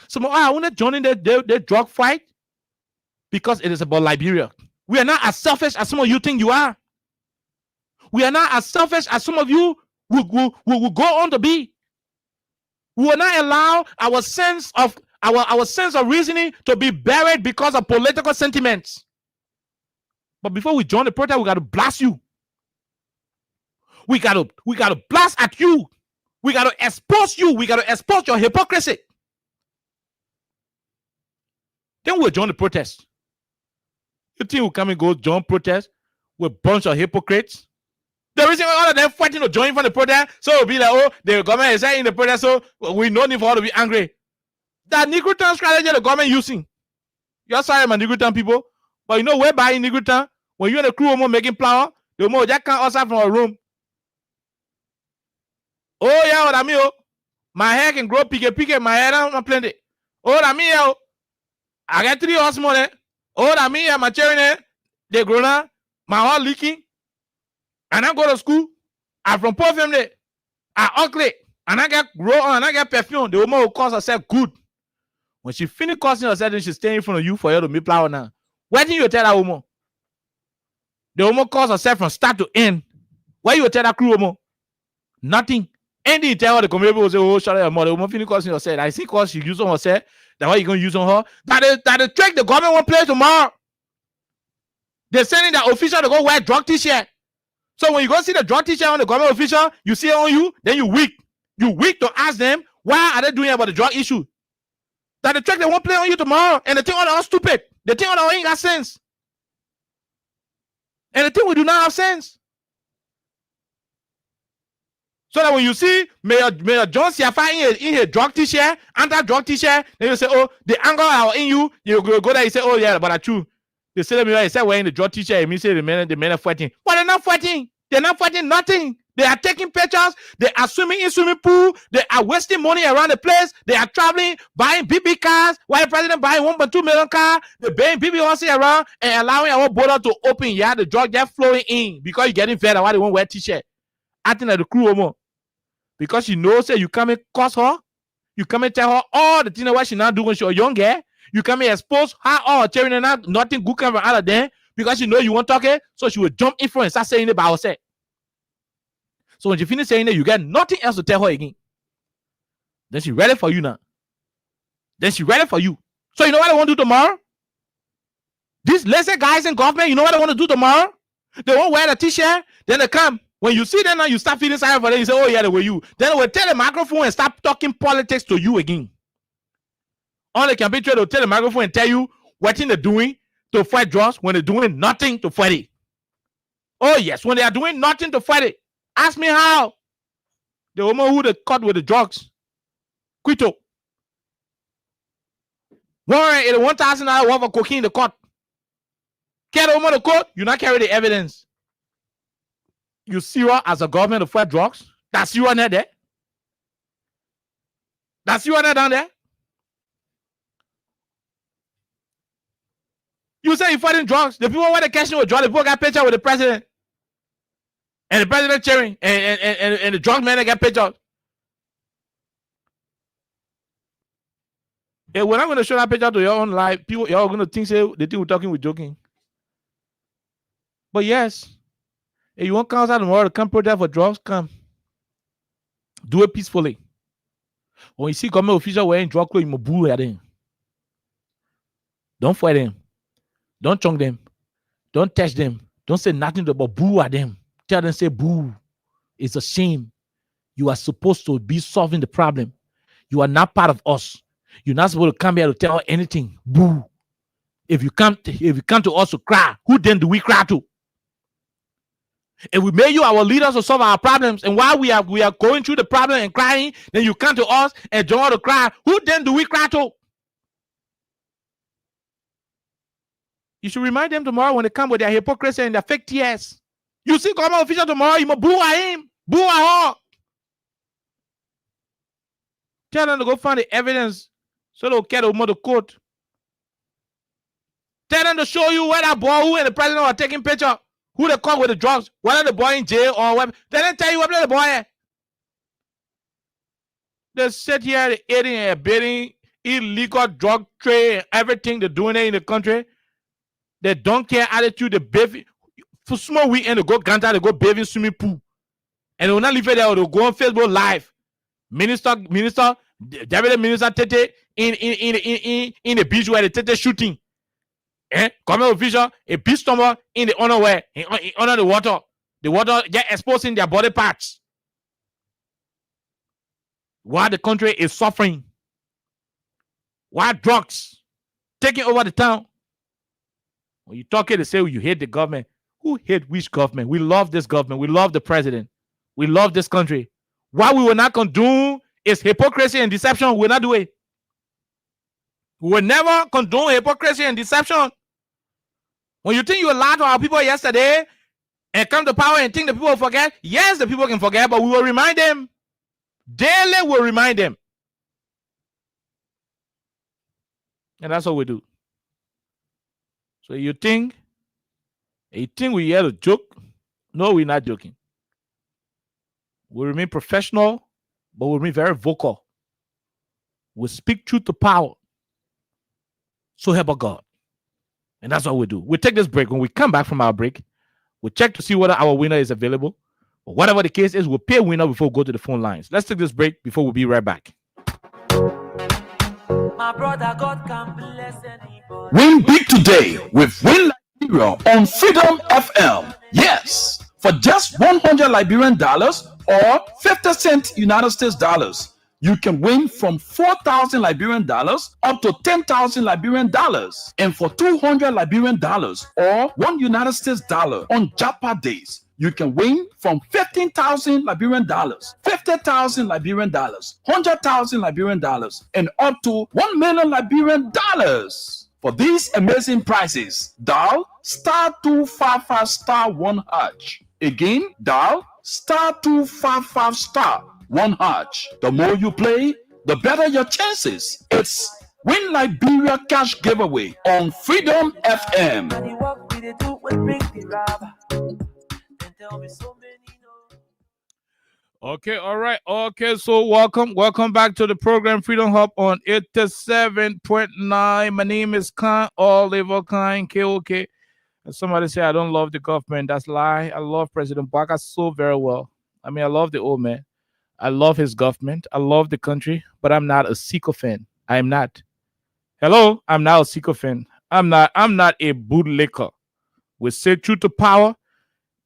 So I want to join in the drug fight because it is about Liberia. We are not as selfish as some of you think you are. We are not as selfish as some of you will go on to be. We will not allow our sense of reasoning to be buried because of political sentiments. But before we join the protest, we got to blast you. We got to blast at you. We got to expose you. We got to expose your hypocrisy. Then we'll join the protest. You think we'll come and go join protest with a bunch of hypocrites? The reason why all of them fighting to join for the protest, so it'll be like, oh, the government is in the protest, so we no need for all to be angry. That Negro Town strategy the government using. You're sorry, my Negro Town people, but you know where by in Negro Town, when you're in the crew making flour, the more that can't outside from a room. Oh yeah, what I mean, my hair can grow pique, my hair I'm plenty. Oh, I mean, I got 3 horse more. Oh, I mean, my cherry, they grown up, my heart leaking. And I go to school. I'm from poor family. I ugly. And I get grow on and I get perfume. The woman will cause herself good. When she finish causing herself, then she stay in front of you for you to meet flower now. Why didn't you tell that woman? The woman calls herself from start to end. Why you tell that crew woman? Nothing. Anything you tell her, the community will say, oh, shut up your mother. The woman finish causing herself. I see cause she use on herself. That's why you going to use on her. That the trick the government won't play tomorrow. They're sending the official to go wear drug t-shirt. So when you go see the drug t-shirt on the government official, you see it on you, then you weak. You weak to ask them why are they doing about the drug issue? That the trick they won't play on you tomorrow, and they think all stupid. They think all ain't got sense. And they think we do not have sense. So that when you see Mayor John Siafa in his drug t-shirt, anti-drug t-shirt, then you say, oh, the anger are in you. You go there, you say, oh yeah, but that's true. They say me, I said wearing the drug t-shirt, it means the men are fighting. But they're not fighting. They're not fighting nothing. They are taking pictures. They are swimming in swimming pool. They are wasting money around the place. They are traveling, buying BB cars. While the president buying 1.2 million car, they're buying BB horses around and allowing our border to open. Yeah, the drug just flowing in because you're getting fed. Why they won't wear t-shirt? Acting like the crew almost. Because she knows that you come and curse her. You come and tell her all the things what she not doing when she's young girl. You come and expose her all telling her nothing good come out of them because you know you won't talk it. So she will jump in front and start saying it by herself. So when she finish saying it, you get nothing else to tell her again. Then she ready for you now. Then she ready for you. So you know what they want to do tomorrow? These lazy guys in government, you know what they want to do tomorrow? They won't wear the t-shirt. Then they come. When you see them now, you start feeling sorry for them. You say, oh yeah, they were you. Then they will tell the microphone and start talking politics to you again. On the campaign trail, they'll tell the microphone and tell you what they're doing to fight drugs when they're doing nothing to fight it. Oh yes, when they are doing nothing to fight it. Ask me how. The woman who they caught with the drugs. Quito. $1,000 worth of cocaine in the court. Get the woman to court, you not carry the evidence. You see her as a government to fight drugs? That's you on there. That's you on there down there. You say you're fighting drugs. The people where they catch you with drugs, the people got picture with the president. And the president cheering, and the drunk man that got pictures. Yeah, we're not going to show that picture to your own life. People, you're going to think they think we're talking, we're joking. But yes, if you want to come outside tomorrow to come protest for drugs, come. Do it peacefully. When you see government officials wearing drug clothes, you boo at them. Don't fight them. Don't chunk them. Don't touch them. Don't say nothing but boo at them. Tell them, say, boo. It's a shame. You are supposed to be solving the problem. You are not part of us. You're not supposed to come here to tell anything. Boo. If you come to us to cry, who then do we cry to? If we made you our leaders to solve our problems, and while we are going through the problem and crying, then you come to us and join to cry, who then do we cry to? You should remind them tomorrow when they come with their hypocrisy and their fake tears. You see government official tomorrow, you must boo at him, boo at her. Tell them to go find the evidence so they'll get over the court. Tell them to show you where that boy who and the president are taking picture, who they caught with the drugs, whether the boy in jail or what. They didn't tell you where the boy is. They sit here aiding and abetting illegal drug trade and everything they're doing there in the country. They don't care attitude, they bathe. For small weekend, they go Ganta, they go bathe in swimming pool. And they will not leave it there, they'll go on Facebook Live. Deputy Minister Tete in the beach where the Tete shooting. Government official, a beach stormer in the underwear, under the water. The water get exposing their body parts. While the country is suffering. While drugs taking over the town. When you talk here, they say you hate the government. Who hate which government? We love this government. We love the president. We love this country. What we will not condone is hypocrisy and deception. We will not do it. We will never condone hypocrisy and deception. When you think you lied to our people yesterday and come to power and think the people will forget, yes, the people can forget, but we will remind them. Daily we'll remind them. And that's what we do. So you think we're here to joke? No, we're not joking. We remain professional, but we remain very vocal. We speak truth to power. So help our God. And that's what we do. We take this break. When we come back from our break, we check to see whether our winner is available. But whatever the case is, we'll pay a winner before we go to the phone lines. Let's take this break before we'll be right back. My brother, God can bless anybody. Win big today with Win Like Hero on Freedom FM. Yes, For just 100 Liberian dollars or 50 cent United States dollars, you can win from 4,000 Liberian dollars up to 10,000 Liberian dollars. And for 200 Liberian dollars or 1 United States dollar on Japa days, you can win from 15,000 Liberian dollars, 50,000 Liberian dollars, 100,000 Liberian dollars, and up to 1 million Liberian dollars. For these amazing prizes, dial *255*1#. Again, dial *255*1#. The more you play, the better your chances. It's Win Liberia Cash Giveaway on Freedom FM. Okay, all right. Okay, so welcome back to the program Freedom Hub on 87.9. My name is Khan Oliver Khan KOK. And somebody say I don't love the government. That's a lie. I love President Baka so very well. I mean, I love the old man. I love his government. I love the country, but I'm not a sycophant. I am not. Hello, I'm not a sycophant. I'm not a bootlicker. We say truth to power.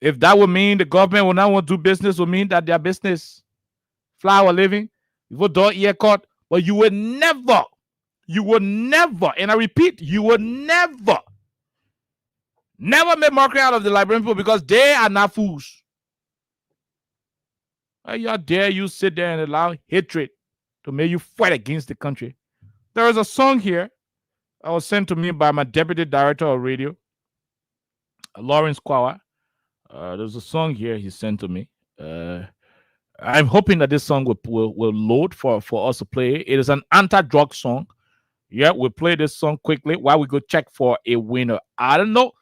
If that would mean the government will not want to do business, would mean that their business fly or living, you will do ear cut, but you would never, and I repeat, you would never make mockery out of the Liberian people because they are not fools. How dare you sit there and allow hatred to make you fight against the country? There is a song here that was sent to me by my deputy director of radio, Lawrence Kwawa. There's a song here he sent to me. I'm hoping that this song will load for us to play. It is an anti-drug song. Yeah, we'll play this song quickly while we go check for a winner. I don't know.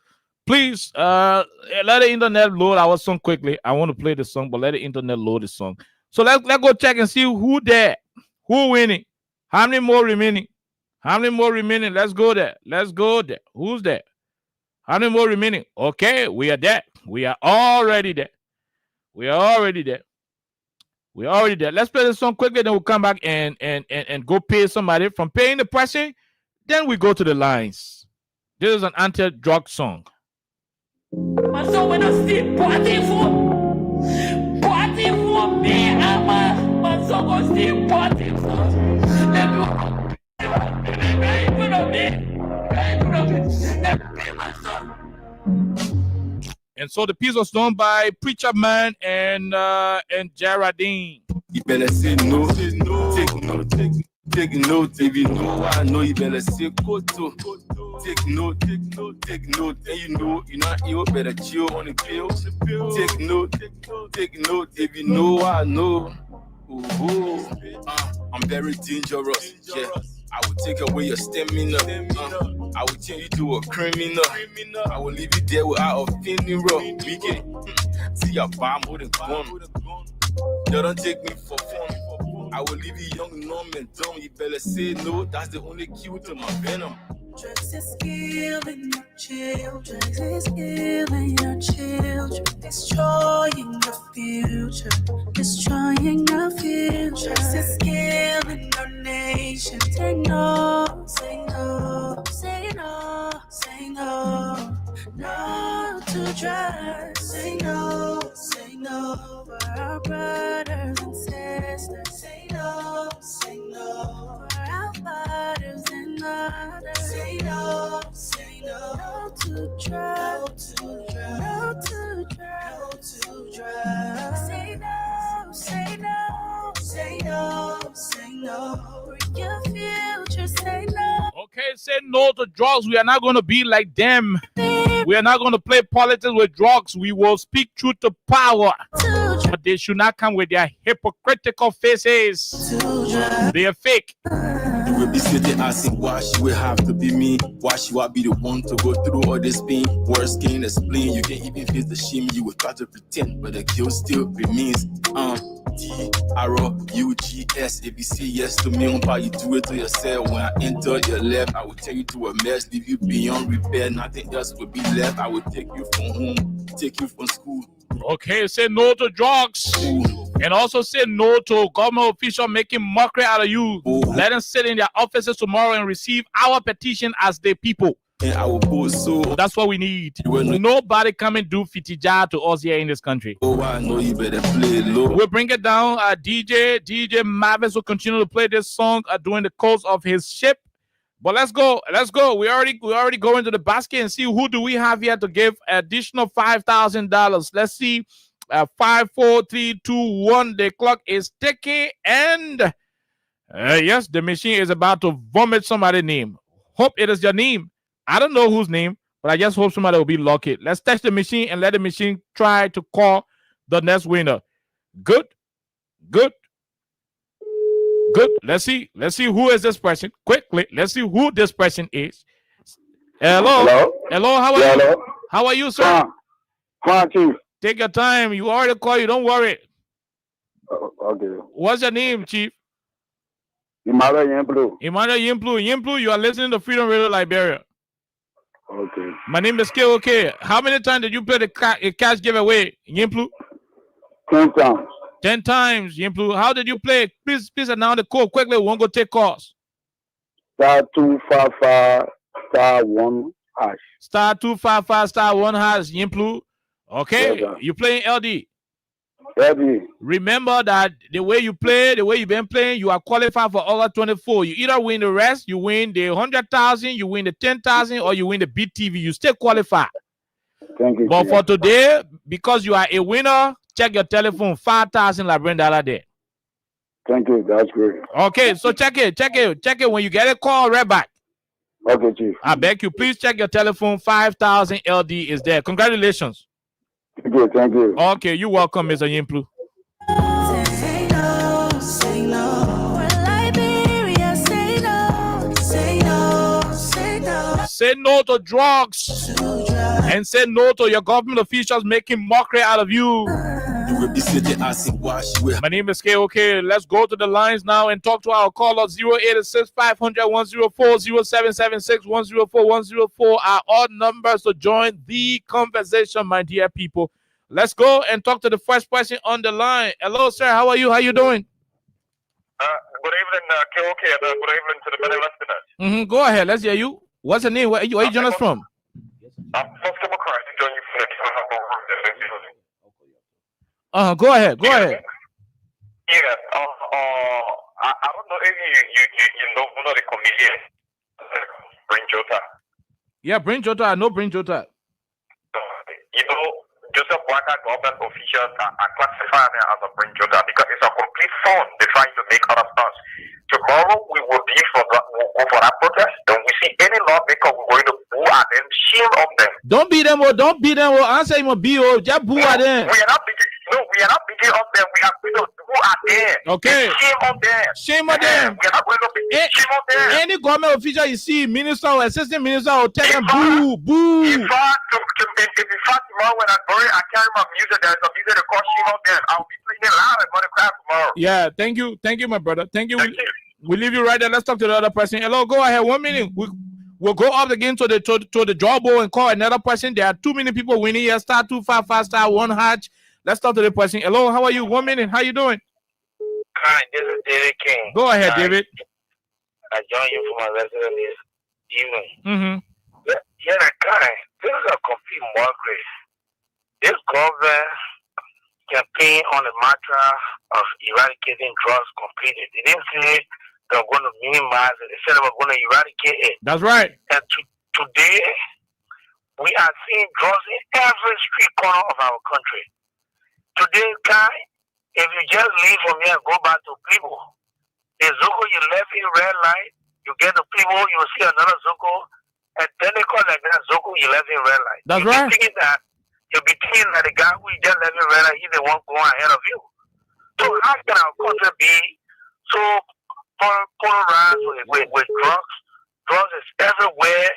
Please let the internet load our song quickly. I want to play the song, but let the internet load the song. So let's go check and see who there, who winning, how many more remaining, Let's go there. Who's there? How many more remaining? Okay, we are there. We are already there. Let's play the song quickly, then we'll come back and go pay somebody. From paying the person, then we go to the lines. This is an anti-drug song. So when I see party for me, I'm so gonna see party for. And so the piece was done by Preacher Man and Geraldine. You better say no, take note. If you know I know, you better say koto. Take note. And you know you're not ill, better chill on the pill. Take note. If you know I know. I'm very dangerous. Yeah. I will take away your stamina. I will change you to a criminal. I will leave you there without a funeral. See your bomb with a gun. You don't take me for fun. I will leave you young, numb, and dumb. You better say no. That's the only cue to my venom. Drugs is killing your children. Destroying the future. Drugs is killing our nation. Say no. No to drugs. Say no for our brothers and sisters. Say no for our fathers and mothers. Say no to drugs. No to drugs. Say no for your future. Say no. Okay, say no to drugs. We are not going to be like them. We are not going to play politics with drugs. We will speak truth to power. But they should not come with their hypocritical faces. They are fake. You will be sitting asking why she will have to be me. Why she will be the one to go through all this pain. Worst can explain. You can't even face the shame. You will try to pretend, but the guilt still remains. DRUGS. If you say yes to me, on you do it to yourself. When I enter your left, I will take you to a mess, leave you beyond repair. Nothing else will be left. I will take you from home, take you from school. Okay, say no to drugs. And also say no to government officials making mockery out of you. Let them sit in their offices tomorrow and receive our petition as the people. And I will put so. That's what we need. Nobody come and do fitija to us here in this country. Oh, I know you better play low. We'll bring it down. DJ Mavis will continue to play this song during the course of his ship. But let's go. We already go into the basket and see who do we have here to give additional $5,000. Let's see. 5, 4, 3, 2, 1. The clock is ticking, and yes, the machine is about to vomit somebody's name. Hope it is your name. I don't know whose name, but I just hope somebody will be lucky. Let's test the machine and let the machine try to call the next winner. Good. Let's see who is this person. Quickly, let's see who this person is. Hello. How are you? Hello. How are you, sir? Fine, Chief. Take your time. You already called. You don't worry. Okay. What's your name, Chief? Emmanuel Yimplu. Yimplu, you are listening to Freedom Radio Liberia. Okay. My name is KOK. How many times did you play the cash giveaway, Yimplu? 10 times. 10 times, Yimplu. How did you play? Please announce the code quickly. We won't go take calls. *255 *1 hash. *255 *1 hash, Yimplu. Okay, yes, you playing LD. LD. Remember that the way you play, the way you've been playing, you are qualified for August 24. You either win the rest, you win the 100,000, you win the 10,000, or you win the BTV. You still qualify. Thank you. But for today, because you are a winner, check your telephone. 5,000 $5,000 there. Thank you. That's great. Okay, so check it. When you get a call, right back. Okay, Chief. I beg you, please check your telephone. 5,000 LD is there. Congratulations. Thank you. Okay, you're welcome, Mr. Yimplu. Say no, say no. For Liberia, say no, say no, say no. Say no to drugs. And say no to your government officials making mockery out of you. My name is KOK. Let's go to the lines now and talk to our caller. 086 500 104 0776 104 104 are all numbers to join the conversation, my dear people. Let's go and talk to the first person on the line. Hello, sir. How are you? How you doing? Good evening, KOK, and good evening to the many listeners. Go ahead. Let's hear you. What's the name? Where you joining us from? I'm from Democrat. Join you for Go ahead. Yeah. I don't know if you know the comedian, Brain Jota. Yeah, Brain Jota. I know Brain Jota. You know, Joseph Waka government officials are classifying it as a Brain Jota because it's a complete phone. They're trying to make other stuff. Tomorrow we will go for that protest. Then we see any lawmaker we're going to boo at them, shield on them. Don't beat them. Answer him. Just boo at them. We are not beating up them. We are going to who are there. Okay. Shame on them. We are not going to be shame on them. Any government official you see, minister or assistant minister, will tell them boo. In fact, tomorrow when I carry my music, there's a music that calls shame on them. I'll be playing it loud and going to cry tomorrow. Yeah, thank you, my brother. Thank you. We leave you right there. Let's talk to the other person. Hello, go ahead. 1 minute. We'll go up again to the draw bowl and call another person. There are too many people winning here. *255 *1 hatch. Let's talk to the person. Hello, how are you? 1 minute. How you doing? Hi, this is David King. Go ahead, David. I join you for my resident this evening. Mm-hmm. Guy, this is a complete mockery. This government campaign on the matter of eradicating drugs completed. They didn't say they're going to minimize it. They said they were going to eradicate it. That's right. And today, we are seeing drugs in every street corner of our country. Today, Kai, if you just leave from here and go back to people, the Zoko you left in red light, you get to people, you see another Zoko, and then they call that Zoko you left in red light. That's right. You'll be thinking that the guy who just left in red light, he's the one going ahead of you. So how can our country be so polarized with drugs? Drugs is everywhere,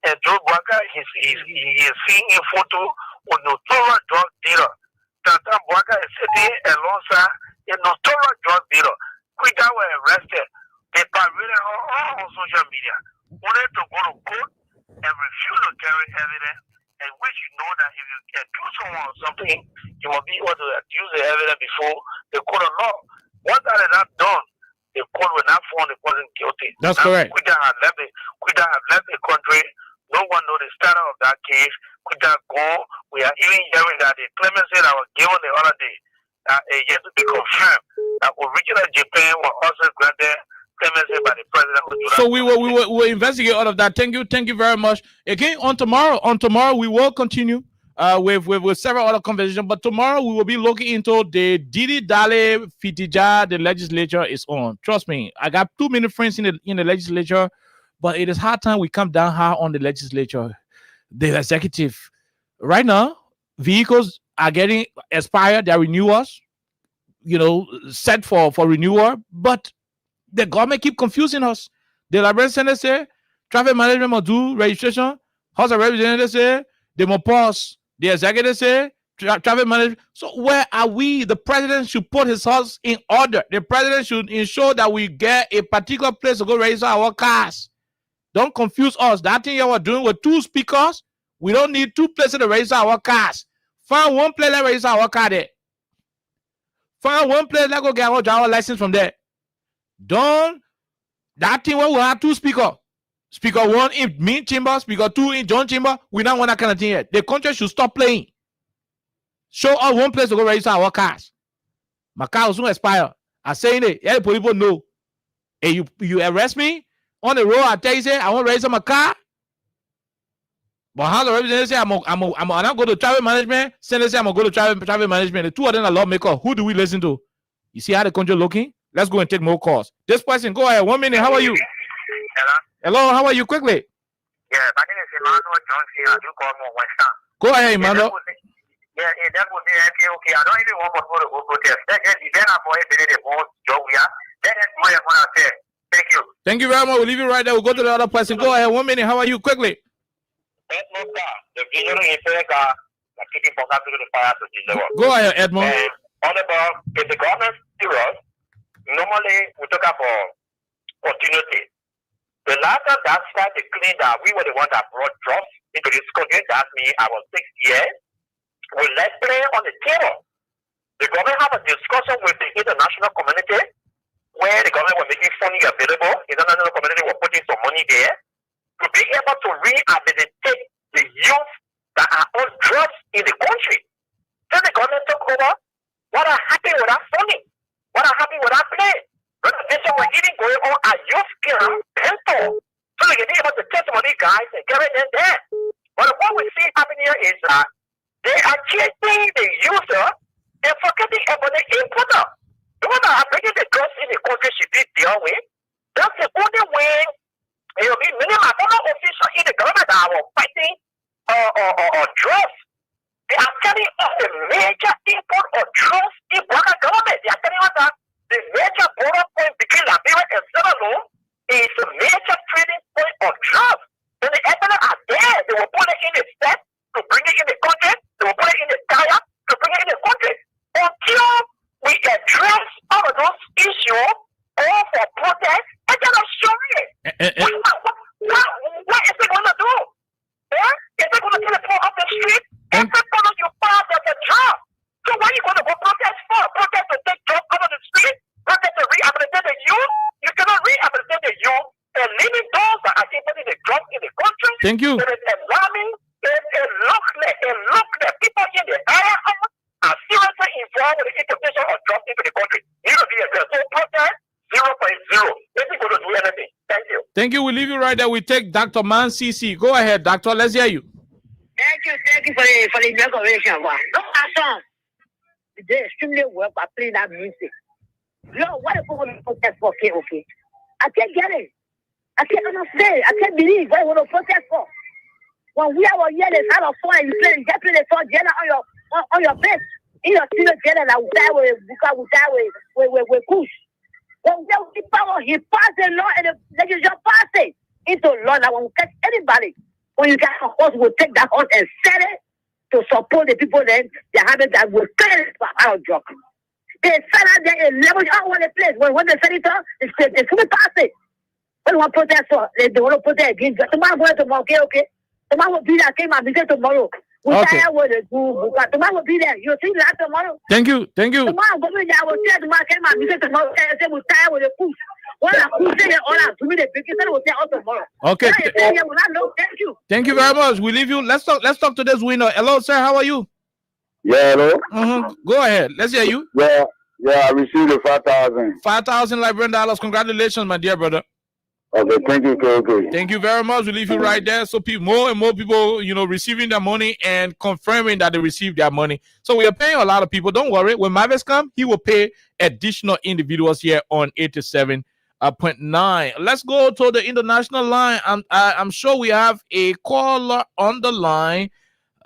and Joe Bwaka he is seeing a photo with notorious drug dealer. Tata Bwaka is sitting alongside a notorious drug dealer. Quitter were arrested. They paraded all on social media. Wanted to go to court and refuse to carry evidence, and which you know that if you accuse someone of something, you must be able to accuse the evidence before the court of law. Once that is not done, the court will not find the person guilty. That's correct. Quitter have left the country No one knows the status of that case. Could that go? We are even hearing that the clemency that was given the other day yet to be confirmed. That original Japan was also granted clemency by the president. So we will investigate all of that. Thank you very much. Again, on tomorrow we will continue with several other conversations. But tomorrow we will be looking into the Didi Dale Fitija the legislature is on. Trust me, I got too many friends in the legislature, but it is hard time we come down hard on the legislature, the executive. Right now, vehicles are getting expired, their renewals, set for renewal, but the government keep confusing us. The Liberian Senate say traffic management must do registration. House of Representatives say they must pause. The executive say traffic management. So where are we? The president should put his house in order. The president should ensure that we get a particular place to go register our cars. Don't confuse us. That thing you are doing with 2 speakers, we don't need 2 places to register our cars. Find one place to register our car there. Find one place, let's go get our driver license from there. Don't that thing where we have 2 speakers. Speaker 1 in me chamber, speaker 2 in John chamber. We don't want that kind of thing here. The country should stop playing. Show us one place to go register our cars. My car will soon expire. I'm saying it. Yeah, people know. Hey, you arrest me on the road. I tell you, say I want to register my car. But how the representative say I'm not go to traffic management. Senator say I'm gonna go to traffic management. The 2 of them are lawmakers. Who do we listen to? You see how the country looking? Let's go and take more calls. This person, go ahead. 1 minute. How are you? Hello. How are you? Quickly. Yeah, my name is Emmanuel Johnson. I do call me Western. Go ahead, Emmanuel. Yeah, that would be okay. I don't even want to go to protest. Then I'm going to the board, Joe. Then that's what I want to say. Thank you. Thank you very much. We'll leave you right there. We'll go to the other person. Go ahead. 1 minute. How are you? Quickly. Go ahead, Edmond. Honorable, if the government serious, normally we talk about continuity. The last time that started to clean that we were the ones that brought drugs into this country. That's me. I was 6 years. We let's play on the table. The government have a discussion with the international community where the government was making funding available. The international community was putting some money there to be able to rehabilitate the youth that are on drugs in the country. Then the government took over. What are happy with that funding? What are happy with that play? Renovation was even going on at youth care mentor. So they can be able to take some of these guys and get them there. But what we see happening here is that they are chasing the user and forgetting about the importer. The one that are bringing the drugs in the country should be dealt with. That's the only way it will be minimum. Other officials in the government that are fighting drugs. They are telling us the major import of drugs in Baka government. They are telling us that the major border point between Liberia and Sierra Leone is a major trading point of drugs. And the evidence are there. They will put it in the step to bring it in the country. They will put it in the tire to bring it in the country. Until we address all of those issues, all for protest, and they're not showing it. What is it going to do? Yeah? Is it going to teleport off the street? Every time you pass, there's a job. So what are you going to go protest for? Protest to take jobs out of the street? Protest to rehabilitate the youth? You cannot rehabilitate the youth and leaving those that are taking the drugs in the country. Thank you. It is alarming. It looks like people in the area are seriously involved with the importation of drugs into the country. You will be addressed. So protest 0.0. This is going to do anything. Thank you. Thank you. We leave you right there. We take Dr. Man CC. Go ahead, Doctor. Let's hear you. Thank you for the inauguration. No song. They extremely well by playing that music. Yo, what if we want to protest for? Okay. I can't get it. I can't understand. I can't believe what we want to protest for. When we are here, there's out of fun, you play the song on your bed. In your studio, and I will die with push. When we power, he passed the law and the legislature passed it into law that when we catch anybody, when you get a horse, we'll take that horse and sell it to support the people then they have it that will sell it for our drug. They sell out there in level all over the place. When they sell it up, they should pass it. When you want to protest for, they want to protest against it. Tomorrow going tomorrow, okay? Tomorrow will be there, came and visit tomorrow. We tire with it. Tomorrow will be there. You'll see that tomorrow. Thank you. Tomorrow will be there. I will tell tomorrow came and visit tomorrow. I say we tire with the push. Okay. Thank you. Thank you very much. We leave you. Let's talk to this winner. Hello, sir. How are you? Yeah, hello. Go ahead. Let's hear you. Yeah, I received the 5,000. 5,000 Liberian dollars. Congratulations, my dear brother. Okay, thank you, okay. Thank you very much. We leave you right there. So more and more people, receiving their money and confirming that they received their money. So we are paying a lot of people. Don't worry. When Mavis come, he will pay additional individuals here on 87.9. Let's go to the international line. I'm sure we have a caller on the line.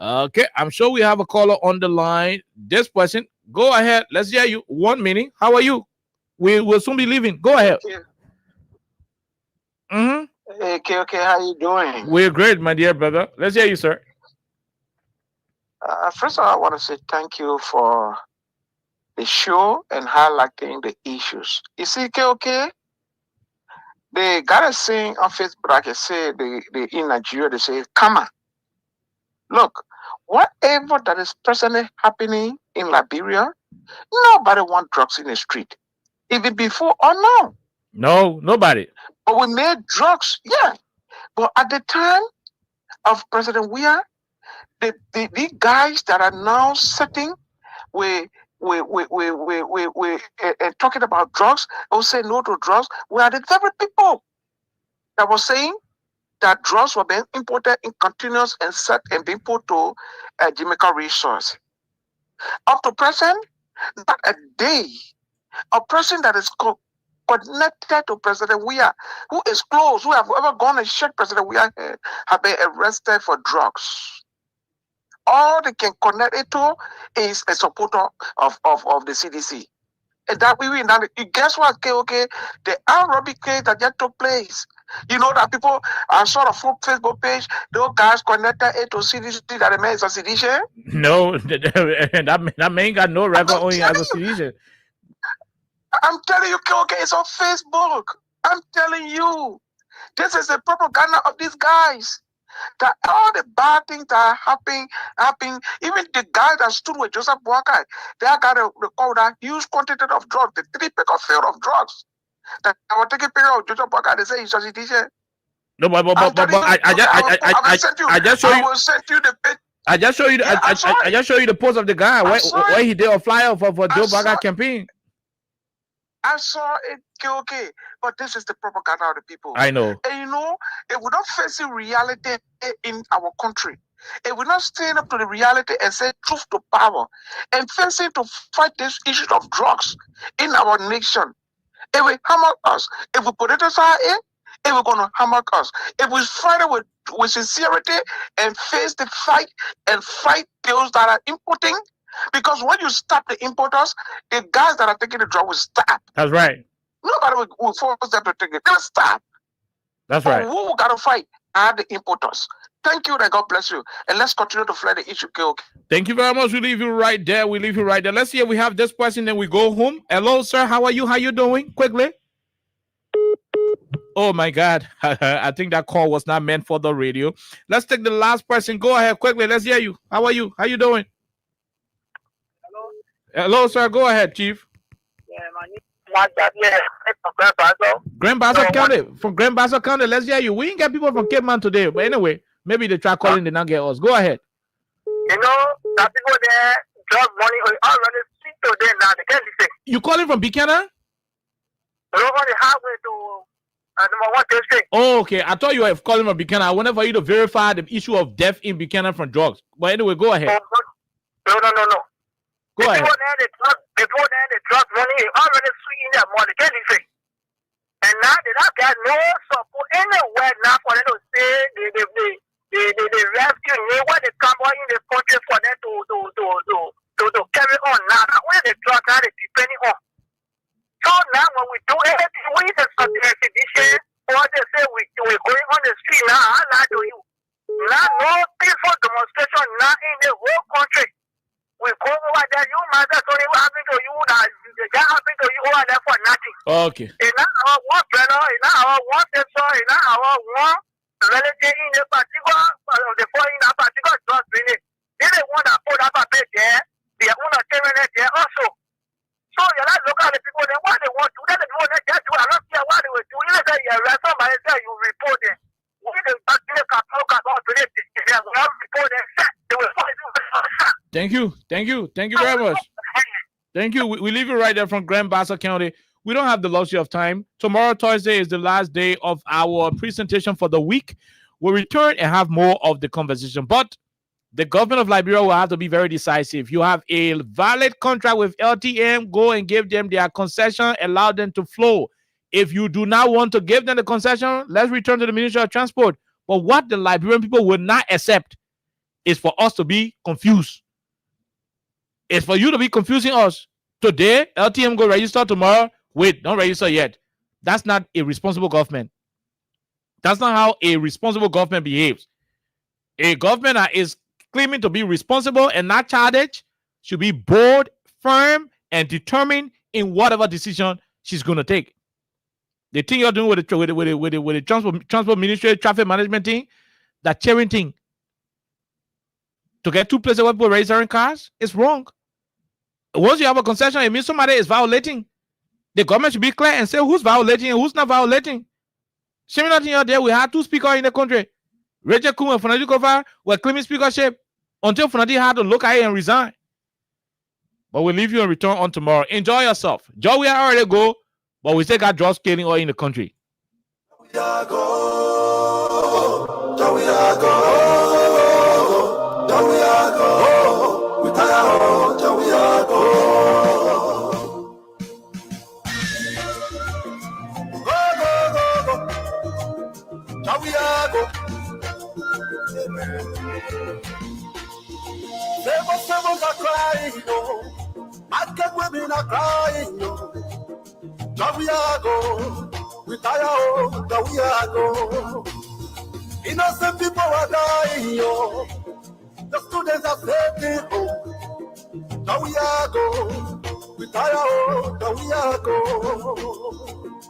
Okay, I'm sure we have a caller on the line. This person, go ahead. Let's hear you. 1 minute. How are you? We will soon be leaving. Go ahead. Hey, okay, how you doing? We're great, my dear brother. Let's hear you, sir. First of all, I want to say thank you for the show and highlighting the issues. You see, okay, they got a saying on Facebook, like I say, they in Nigeria, they say, come on. Look, whatever that is presently happening in Liberia, nobody wants drugs in the street, even before or now. No, nobody. But we made drugs, yeah. But at the time of President Weah, the guys that are now sitting we talking about drugs, or say no to drugs, we are the very people that were saying that drugs were being imported in containers and set and being put to Jamaica resource. Up to present, not a day, a person that is connected to President Weah, who is close, who have ever gone and shake President Weah head, have been arrested for drugs. All they can connect it to is a supporter of the CDC. And that we win. Guess what, okay? The armed robbery case that just took place. You know that people are sort of Facebook page, those guys connected it to CDC, that the man is a sedition? No, that man got no record on him as a sedition. I'm telling you, okay, it's on Facebook. I'm telling you. This is the propaganda of these guys. That all the bad things that are happening, even the guy that stood with Joseph Boakai, they got a record that huge quantity of drugs, the 3-pack field of drugs. That I was taking picture of Joseph Boakai, they say he's a teacher. No, but I just show you. I will send you the picture. I just show you. I just show you the post of the guy where he did a flyer for Joe Boakai campaign. I saw it, okay, but this is the propaganda of the people. I know. And if we're not facing reality in our country, if we're not standing up to the reality and say truth to power, and facing to fight this issue of drugs in our nation, if we hammer us, if we put it aside, if we're going to hammer us, if we fight it with sincerity and face the fight and fight those that are importing. Because when you stop the importers, the guys that are taking the drug will stop. That's right. Nobody will force them to take it. They'll stop. That's right. Who got to fight are the importers. Thank you, and God bless you. And let's continue to fight the issue. Okay. Thank you very much. We leave you right there. Let's see if we have this question, then we go home. Hello, sir. How are you? How you doing? Quickly. Oh, my God. I think that call was not meant for the radio. Let's take the last person. Go ahead, quickly. Let's hear you. How are you? How you doing? Hello, sir. Go ahead, Chief. Yeah, my name is Grand Bassa County. From Grand Bassa County. Let's hear you. We ain't got people from Cape Man today. But anyway, maybe they try calling, they not get us. Go ahead. You know, that people there drug money already speak to them now. They can't listen. You calling from Buchanan? Over the highway to number 1 district. Oh, okay. I thought you were calling from Buchanan. I wanted for you to verify the issue of death in Buchanan from drugs. But anyway, go ahead. No. Go ahead. Before the drug money already sweet in their money, can't you see? And now they don't get no support anywhere now for them to say they rescue me when they come out in the country for them to carry on now. When the drug now they depending on. So now when we do anything, we just got the exhibition, or they say we're going on the street now, I lie to you. Now no peaceful demonstration now in the whole country. We go over there, you might have told what happened to you, that happened to you over there for nothing. Okay. And now our one brother, and now our one sister, and now our one relative in the particular, in that particular drug clinic. They're the one that put up a bed there, they are going to terminate there also. So you like look at the people, then what they want to do, then they want to do, I don't care what they Thank you very much. Thank you. We leave you right there from Grand Bassa County. We don't have the luxury of time. Tomorrow, Thursday, is the last day of our presentation for the week. We'll return and have more of the conversation. But the government of Liberia will have to be very decisive. You have a valid contract with LTM. Go and give them their concession. Allow them to flow. If you do not want to give them the concession, let's return to the Ministry of Transport. But what the Liberian people will not accept is for us to be confused. It's for you to be confusing us. Today, LTM go register. Tomorrow, wait, don't register yet. That's not a responsible government. That's not how a responsible government behaves. A government that is claiming to be responsible and not childish should be bold, firm, and determined in whatever decision she's going to take. The thing you're doing with the transport ministry, traffic management thing, that cheering thing, to get two places where people registering cars, is wrong. Once you have a concession, it means somebody is violating. The government should be clear and say who's violating and who's not violating. Shame nothing out there. We had two speakers in the country. Rachel Kum and Funadi Kova were claiming speakership until Funadi had to look at it and resign. But we'll leave you and return on tomorrow. Enjoy yourself. Joe, we are already go, but we still got drug scaling all in the country. We are go. We are go. We are go. We tire. We are go. Devils are crying, no. Market women are crying, no. We are go. We tire, we are go. Innocent people are dying, yo. The students are taking home. We are go. We tire, we are go.